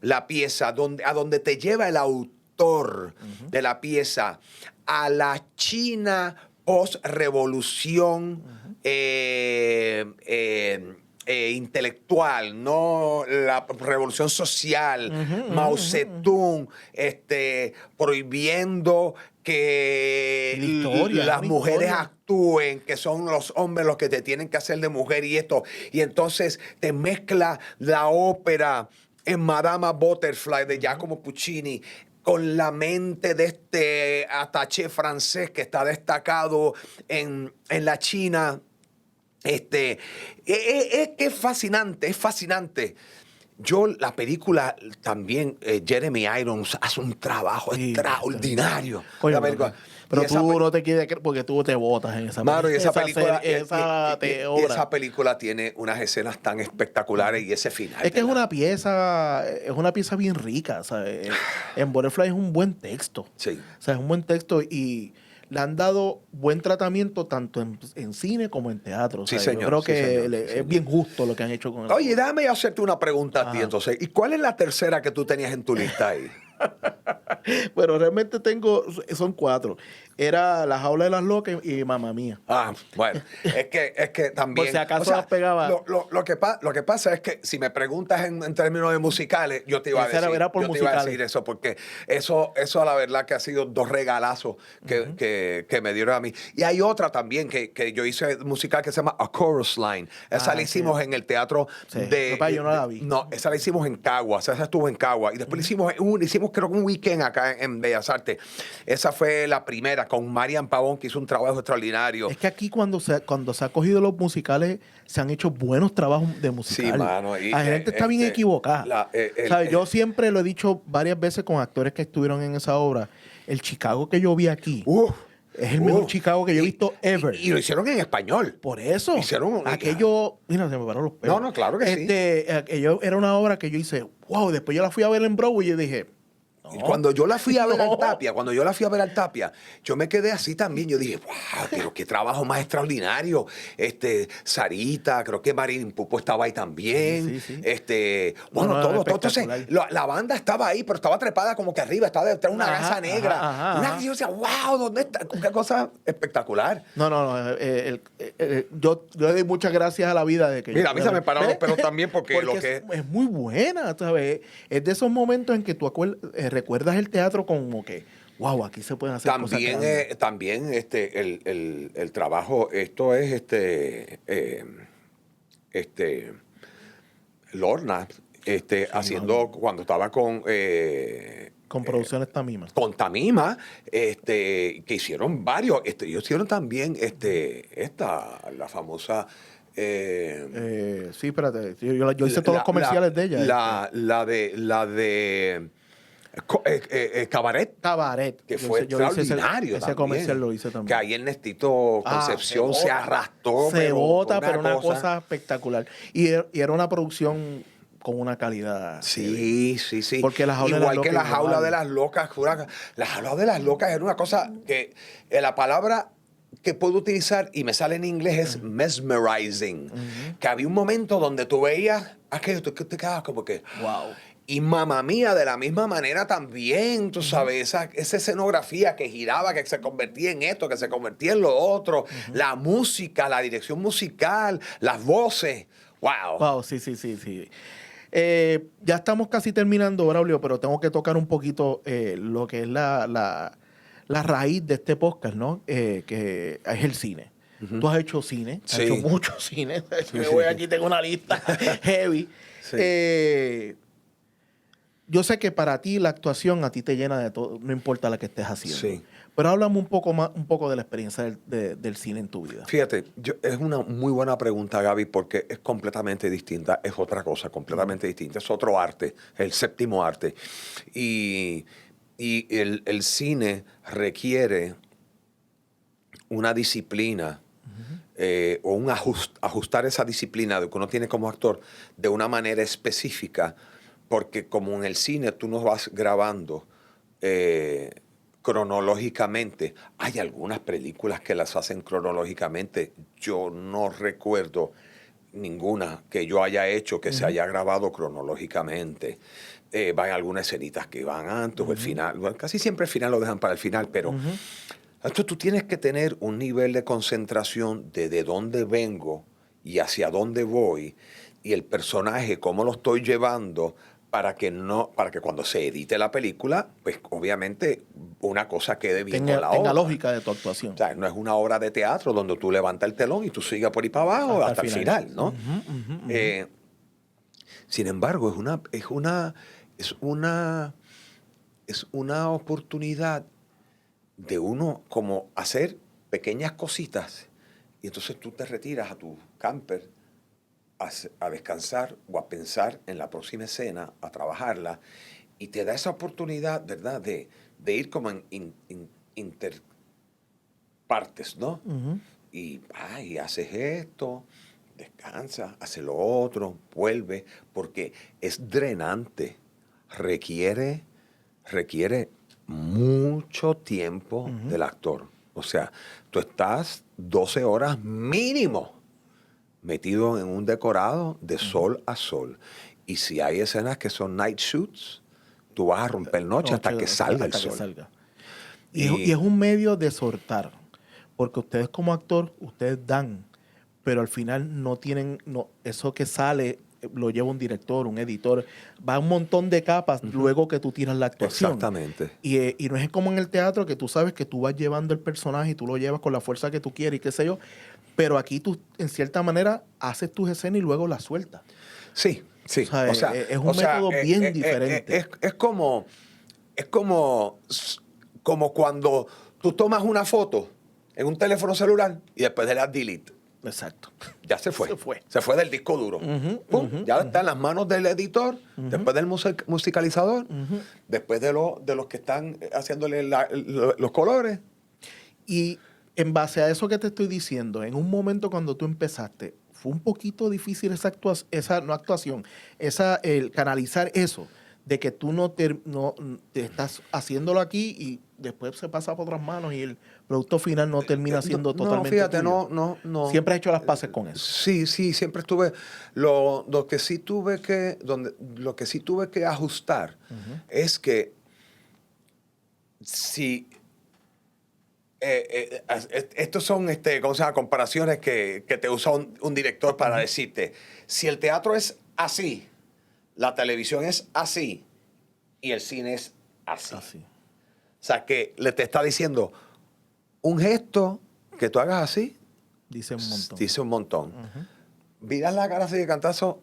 la pieza, a donde te lleva el autor de la pieza a la China post-revolución intelectual, no la revolución social, Mao Zedong, prohibiendo que las mujeres actúen, que son los hombres los que te tienen que hacer de mujer y esto. Y entonces te mezcla la ópera en Madama Butterfly de Giacomo Puccini con la mente de este attaché francés que está destacado en la China. Es que es fascinante. La película también, Jeremy Irons hace un trabajo extraordinario. Oye, pero tú no te quieres creer porque tú te botas en esa película. Y esa película tiene unas escenas tan espectaculares y ese final. Es que es una pieza bien rica, ¿sabes? En Butterfly es un buen texto. Sí. O sea, es un buen texto y le han dado buen tratamiento tanto en cine como en teatro. O sea, sí, señor. Yo creo que es bien justo lo que han hecho con él. Oye, déjame hacerte una pregunta a ti entonces. ¿Y cuál es la tercera que tú tenías en tu lista ahí? Bueno, realmente son 4. Era La Jaula de las Locas y Mamma Mía. Ah, bueno, es que también... Por si acaso las pegaba. Lo que pasa es que si me preguntas en términos de musicales, yo te iba a Esa decir, era por yo te iba a musicales. decir eso, porque eso la verdad que ha sido 2 regalazos que me dieron a mí. Y hay otra también que yo hice musical que se llama A Chorus Line. Esa la hicimos en el teatro Sí. de... Papá, yo no la vi. No, esa la hicimos en Caguas, esa estuvo en Caguas. Y después hicimos creo que un weekend acá en Bellas Artes. Esa fue la primera con Marian Pavón, que hizo un trabajo extraordinario. Es que aquí cuando se ha cogido los musicales, se han hecho buenos trabajos de musical. Sí, mano. Y, la gente está bien equivocada. ¿Sabes? Yo siempre lo he dicho varias veces con actores que estuvieron en esa obra. El Chicago que yo vi aquí es el mejor Chicago que yo he visto ever. Y lo hicieron en español. Por eso. Hicieron aquello... Mira, se me pararon los pelos. No, claro que sí. Aquello era una obra que yo hice, wow, después yo la fui a ver en Broadway y yo dije... No. Cuando yo la fui a ver al Tapia, yo me quedé así también. Yo dije, wow, pero qué trabajo más extraordinario. Sarita, creo que Marín Pupo estaba ahí también. Sí. Bueno, todo. Entonces, la banda estaba ahí, pero estaba trepada como que arriba, estaba detrás de una gasa negra. Una yo decía, wow, ¿dónde está? Qué cosa espectacular. No. Yo le doy muchas gracias a la vida de que... Mira, a mí se me pararon los pelos también porque lo que... Es muy buena, ¿sabes? Es de esos momentos en que tú recuerdas el teatro como que, wow, aquí se pueden hacer cosas grandes. También el trabajo, esto es Lorna, haciendo, cuando estaba con Producciones Tamima. Con Tamima, que hicieron varios, ellos hicieron también la famosa... sí, espérate, yo hice todos los comerciales de ella. La de Cabaret. Que fue extraordinario ese comercial lo hice también. Que ahí Ernestito Concepción se arrastró. Se bota, pero una cosa espectacular. Y era una producción con una calidad. Sí. Porque La Jaula igual que La Jaula de las Locas. La Jaula de las Locas era una cosa que la palabra que puedo utilizar y me sale en inglés es mesmerizing. Que había un momento donde tú veías aquello, tú te quedabas como que... Wow. Y Mamma Mía, de la misma manera también, tú sabes, esa escenografía que giraba, que se convertía en esto, que se convertía en lo otro, la música, la dirección musical, las voces. ¡Wow! Wow, sí. Ya estamos casi terminando, Braulio, pero tengo que tocar un poquito lo que es la raíz de este podcast, ¿no? Que es el cine. Tú has hecho cine, has hecho mucho cine. Me voy aquí, tengo una lista heavy. Sí. Yo sé que para ti la actuación a ti te llena de todo, no importa la que estés haciendo. Sí. Pero háblame un poco de la experiencia del cine en tu vida. Fíjate, es una muy buena pregunta, Gaby, porque es completamente distinta, es otra cosa completamente distinta, es otro arte, el séptimo arte. Y el cine requiere una disciplina o ajustar esa disciplina de que uno tiene como actor de una manera específica, porque como en el cine tú no vas grabando cronológicamente. Hay algunas películas que las hacen cronológicamente. Yo no recuerdo ninguna que yo haya hecho que se haya grabado cronológicamente. Van algunas escenitas que van antes o el final. Bueno, casi siempre el final lo dejan para el final, pero entonces tú tienes que tener un nivel de concentración de dónde vengo y hacia dónde voy y el personaje, cómo lo estoy llevando para que cuando se edite la película, pues obviamente una cosa quede bien con la otra. Tenga lógica de tu actuación. O sea, no es una obra de teatro donde tú levantas el telón y tú sigas por ahí para abajo hasta el final, ¿no? Sin embargo, es una oportunidad de uno como hacer pequeñas cositas y entonces tú te retiras a tu camper a descansar o a pensar en la próxima escena, a trabajarla, y te da esa oportunidad, ¿verdad?, de ir como en interpartes, ¿no? Y haces esto, descansa, haces lo otro, vuelve, porque es drenante, requiere mucho tiempo del actor. O sea, tú estás 12 horas mínimo metido en un decorado de sol a sol. Y si hay escenas que son night shoots, tú vas a romper noche hasta que salga el hasta que sol. salga. Y es un medio de soltar, porque ustedes como actor, ustedes dan, pero al final no tienen, eso que sale lo lleva un director, un editor, va un montón de capas luego que tú tiras la actuación. Exactamente. Y no es como en el teatro que tú sabes que tú vas llevando el personaje y tú lo llevas con la fuerza que tú quieres y qué sé yo, pero aquí tú en cierta manera haces tus escenas y luego las sueltas. Sí, sí. O sea, es un método bien diferente. Es como cuando tú tomas una foto en un teléfono celular y después le das delete. Exacto. Ya se fue. Se fue. Se fue del disco duro. Ya está en las manos del editor, después del musicalizador, después de los que están haciéndole los colores. Y en base a eso que te estoy diciendo, en un momento cuando tú empezaste, fue un poquito difícil el canalizar eso, de que tú no te estás haciéndolo aquí y después se pasa por otras manos y el producto final no termina siendo totalmente fíjate, tuyo. no. Siempre has hecho las paces con eso. Sí, siempre estuve. Lo que sí tuve que ajustar es que si estos son ¿cómo se llama? Comparaciones que te usa un director para decirte, si el teatro es así, la televisión es así y el cine es así. O sea, que te está diciendo un gesto que tú hagas así. Dice un montón. Dice un montón. Miras la cara así de cantazo,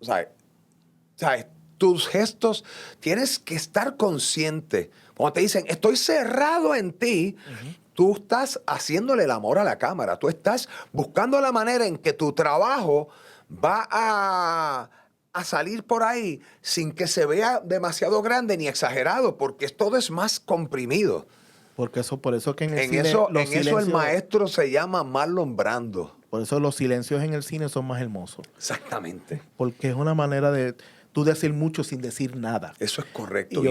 ¿sabes? Tus gestos, tienes que estar consciente. Cuando te dicen, estoy cerrado en ti, tú estás haciéndole el amor a la cámara. Tú estás buscando la manera en que tu trabajo va a salir por ahí sin que se vea demasiado grande ni exagerado, porque todo es más comprimido. Por eso que en el cine... Eso el maestro se llama Marlon Brando. Por eso los silencios en el cine son más hermosos. Exactamente. Porque es una manera de tú decir mucho sin decir nada. Eso es correcto. Y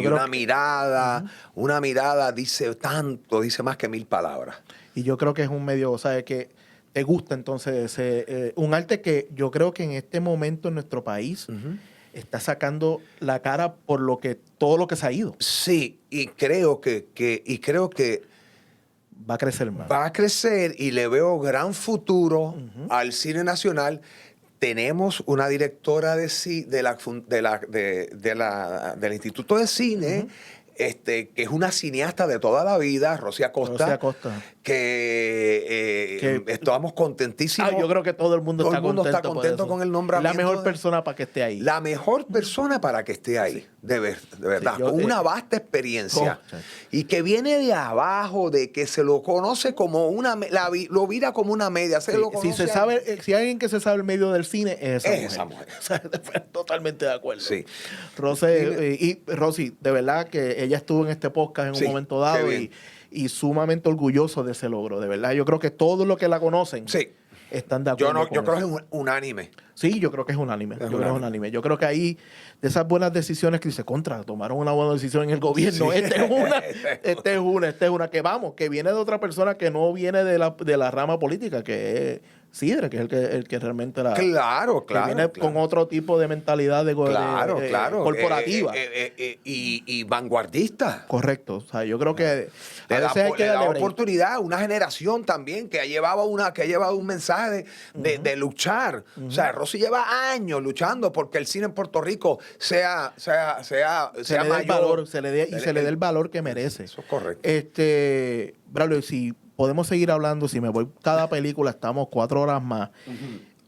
una mirada dice tanto, dice más que 1000 palabras. Y yo creo que es un medio, o sea, que te gusta entonces un arte que yo creo que en este momento en nuestro país está sacando la cara por todo lo que se ha ido. Sí, y creo que va a crecer más. Va a crecer y le veo gran futuro al cine nacional. Tenemos una directora del Instituto de Cine, que es una cineasta de toda la vida, Rosy Acosta. Que estamos contentísimos. Yo creo que todo el mundo está contento con el nombramiento. La mejor persona para que esté ahí. La mejor persona para que esté ahí, de verdad. Sí, con una vasta experiencia. Y que viene de abajo, de que se lo conoce como lo mira como una media. Si hay alguien que se sabe el medio del cine, es esa mujer. O sea, totalmente de acuerdo. Sí. Rosy, de verdad que ella estuvo en este podcast en un momento dado y sumamente orgulloso de ese logro, de verdad. Yo creo que todos los que la conocen están de acuerdo. Yo creo que es unánime. Sí, yo creo que es unánime. Yo creo que ahí, de esas buenas decisiones que dice tomaron una buena decisión en el gobierno. Esta es una que viene de otra persona que no viene de la rama política, que es Sidre, que es el que realmente la... Claro. Que viene con otro tipo de mentalidad corporativa. Y vanguardista. Correcto. O sea, yo creo que le da oportunidad a una generación también que ha llevado un mensaje de luchar. O sea, Rosy lleva años luchando porque el cine en Puerto Rico sea mayor. Se le dé el valor que merece. Eso es correcto. Braulio, si podemos seguir hablando, si me voy cada película, estamos 4 horas más.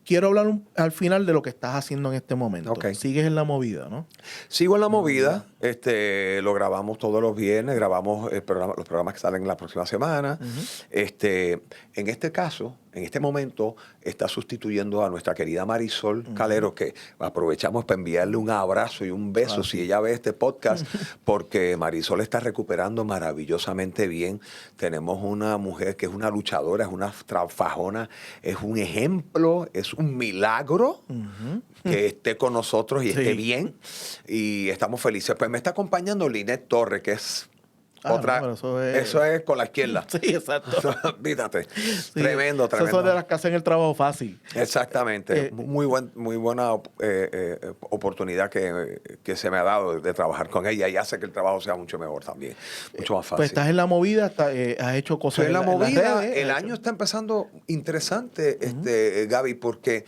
Quiero hablar al final de lo que estás haciendo en este momento. Sigues en la movida, ¿no? Sigo en la movida. Lo grabamos todos los viernes, grabamos los programas que salen la próxima semana. En este caso, en este momento, está sustituyendo a nuestra querida Marisol Calero, que aprovechamos para enviarle un abrazo y un beso si ella ve este podcast, porque Marisol está recuperando maravillosamente bien. Tenemos una mujer que es una luchadora, es una fajona, es un ejemplo, es un milagro que esté con nosotros y esté bien. Y estamos felices. Pues me está acompañando Linet Torres, que es Ah, Otra, no, pero eso es con la izquierda. Sí, exacto. Fíjate. Sí, Tremendo, esas tremendo. son de las que hacen el trabajo fácil. Exactamente. Eh, Muy buena oportunidad que se me ha dado de trabajar con ella y hace que el trabajo sea mucho mejor también, mucho más pues fácil. estás en la movida, has hecho cosas Estoy en la en las movida. redes. El has año hecho- está empezando interesante, Gaby, porque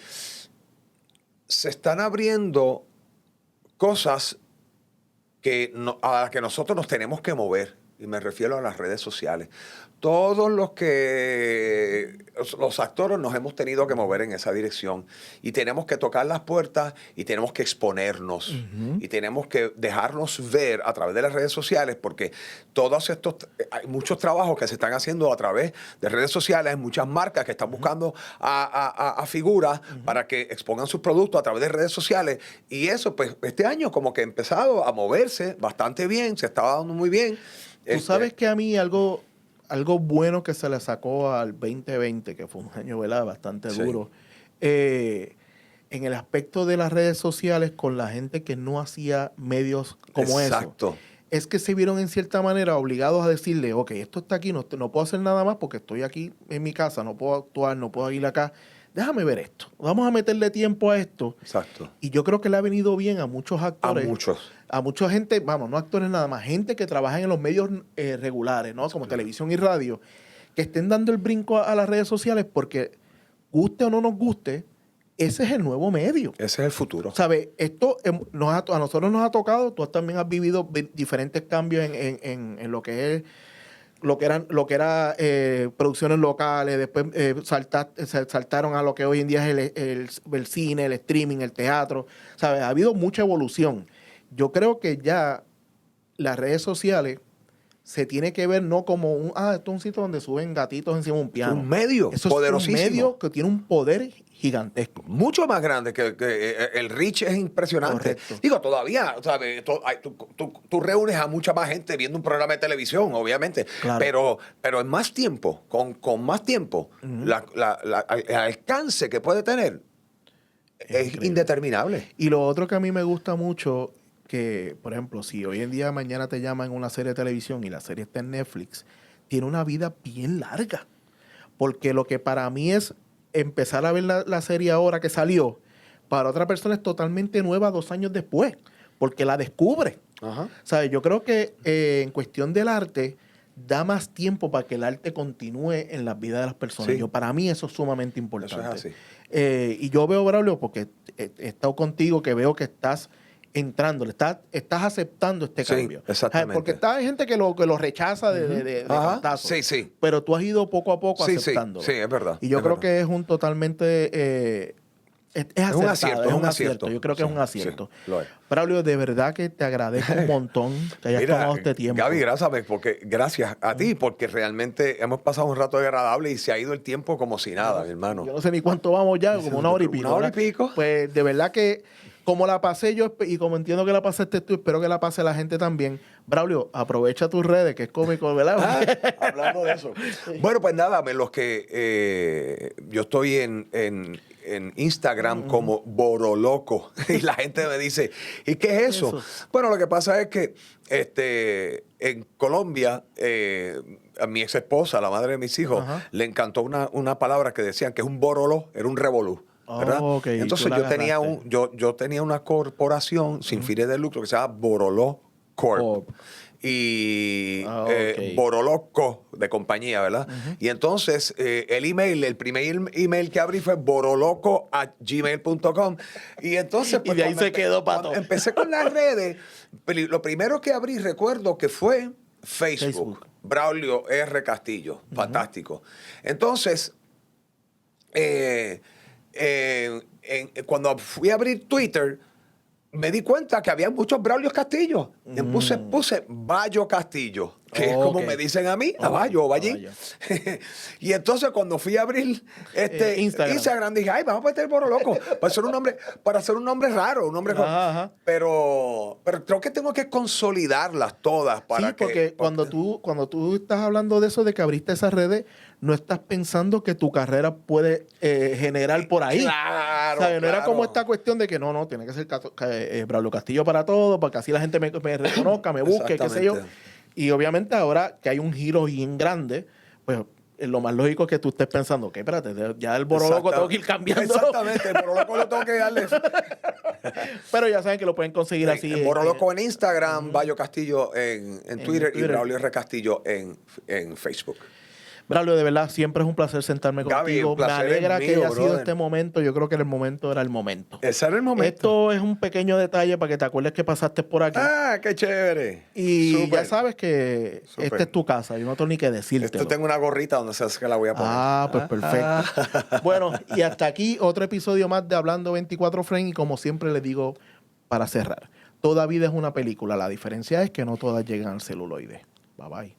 se están abriendo cosas a las que nosotros nos tenemos que mover. Y me refiero a las redes sociales. Todos los actores nos hemos tenido que mover en esa dirección. Y tenemos que tocar las puertas y tenemos que exponernos. Ujú. Y tenemos que dejarnos ver a través de las redes sociales, porque hay muchos trabajos que se están haciendo a través de redes sociales, hay muchas marcas que están buscando a figuras para que expongan sus productos a través de redes sociales. Y eso, pues, este año como que ha empezado a moverse bastante bien, se estaba dando muy bien. Tú sabes que a mí algo bueno que se le sacó al 2020, que fue un año, ¿verdad?, bastante Sí. duro, en el aspecto de las redes sociales con la gente que no hacía medios como Exacto. eso, es que se vieron en cierta manera obligados a decirle, ok, esto está aquí, no puedo hacer nada más porque estoy aquí en mi casa, no puedo actuar, no puedo ir acá. Déjame ver esto. Vamos a meterle tiempo a esto. Exacto. Y yo creo que le ha venido bien a muchos A actores. muchos. A mucha gente, vamos, no actores nada más, gente que trabaja en los medios regulares, ¿no? Como televisión y radio, que estén dando el brinco a las redes sociales porque, guste o no nos guste, ese es el nuevo medio. Ese es el futuro. ¿Sabes? Esto a nosotros nos ha tocado, tú también has vivido diferentes cambios en lo que es lo que era producciones locales, después saltaron a lo que hoy en día es el cine, el streaming, el teatro. ¿Sabes? Ha habido mucha evolución. Yo creo que ya las redes sociales se tiene que ver no como esto es un sitio donde suben gatitos encima de un piano. Un medio Eso poderosísimo. Es un medio que tiene un poder gigantesco. Mucho más grande que el reach es impresionante. Correcto. Digo, todavía, ¿sabes? Tú reúnes a mucha más gente viendo un programa de televisión, obviamente. Claro. Pero en más tiempo, con más tiempo, el alcance que puede tener es increíble. Indeterminable. Y lo otro que a mí me gusta mucho, que, por ejemplo, si hoy en día mañana te llaman una serie de televisión y la serie está en Netflix, tiene una vida bien larga. Porque lo que para mí es empezar a ver la serie ahora que salió, para otra persona es totalmente nueva 2 años después, porque la descubre. Ajá. ¿Sabes? Yo creo que en cuestión del arte, da más tiempo para que el arte continúe en las vidas de las personas. Sí. Para mí eso es sumamente importante. Eso es así. Y yo veo, Braulio, porque he estado contigo, que veo que estás entrando, estás aceptando este cambio. Exactamente. Porque hay gente que lo rechaza de cantazo. Sí, sí. Pero tú has ido poco a poco Sí, aceptándolo. sí, es verdad. Y yo creo que es un totalmente... es un acertado, acierto, es un acierto. Yo creo que Sí, es un acierto. sí, lo es. Braulio, de verdad que te agradezco un montón que hayas tomado este tiempo. Gaby, gracias a ti, porque realmente hemos pasado un rato agradable y se ha ido el tiempo como si nada, mi hermano. Yo no sé ni cuánto vamos ya, como 1 hora y pico. 1 hora y pico. Pues de verdad que como la pasé yo y como entiendo que la pasaste tú, espero que la pase la gente también. Braulio, aprovecha tus redes, que es cómico, ¿verdad? Hablando de eso. Bueno, pues nada, los que yo estoy en Instagram como Boroloco y la gente me dice, ¿y qué es eso? Bueno, lo que pasa es que en Colombia a mi ex esposa, la madre de mis hijos, le encantó una palabra que decían que es un boroló, era un revolú. ¿Verdad? Okay, entonces yo tenía una corporación sin fines de lucro que se llama Boroló Corp. Y Boroloco de compañía, ¿verdad? Y entonces el primer email que abrí fue boroloco@gmail.com. Y entonces y de ahí se quedó pato. Empecé con las redes. Lo primero que abrí, recuerdo que fue Facebook. Braulio R. Castillo. Fantástico. Entonces, cuando fui a abrir Twitter, me di cuenta que había muchos Braulios Castillo. Y puse Bayo Castillo, que es como me dicen a mí, a Bayo o Ballín. Y entonces cuando fui a abrir Instagram, dije, ay, vamos a meter Boroloco para hacer un nombre raro, un nombre pero creo que tengo que consolidarlas todas para porque cuando tú estás hablando de eso, de que abriste esas redes, no estás pensando que tu carrera puede generar por ahí. Claro, ¿sabes? No era como esta cuestión de que no, tiene que ser Braulio Castillo para todo, porque así la gente me reconozca, me busque, qué sé yo. Y obviamente ahora que hay un giro bien grande, pues lo más lógico es que tú estés pensando, ok, espérate, ya el Boroloco tengo que ir cambiando. Exactamente, el Boroloco lo tengo que darle. Pero ya saben que lo pueden conseguir así. El Boroloco en Instagram, Bayo Castillo en Twitter y Braulio R. Castillo en Facebook. Braulio, de verdad, siempre es un placer sentarme Gaby, contigo. un placer Me alegra es que mío, haya sido brother. este momento. Yo creo que el momento era el momento. Ese era el momento. Esto es un pequeño detalle para que te acuerdes que pasaste por aquí. Ah, qué chévere. Y Súper. ya sabes que Súper. esta es tu casa. Yo no tengo ni que decirte. Esto tengo una gorrita donde se hace que la voy a poner. Ah, pues perfecto. Bueno, y hasta aquí otro episodio más de Hablando 24 Frames. Y como siempre les digo, para cerrar, toda vida es una película. La diferencia es que no todas llegan al celuloide. Bye bye.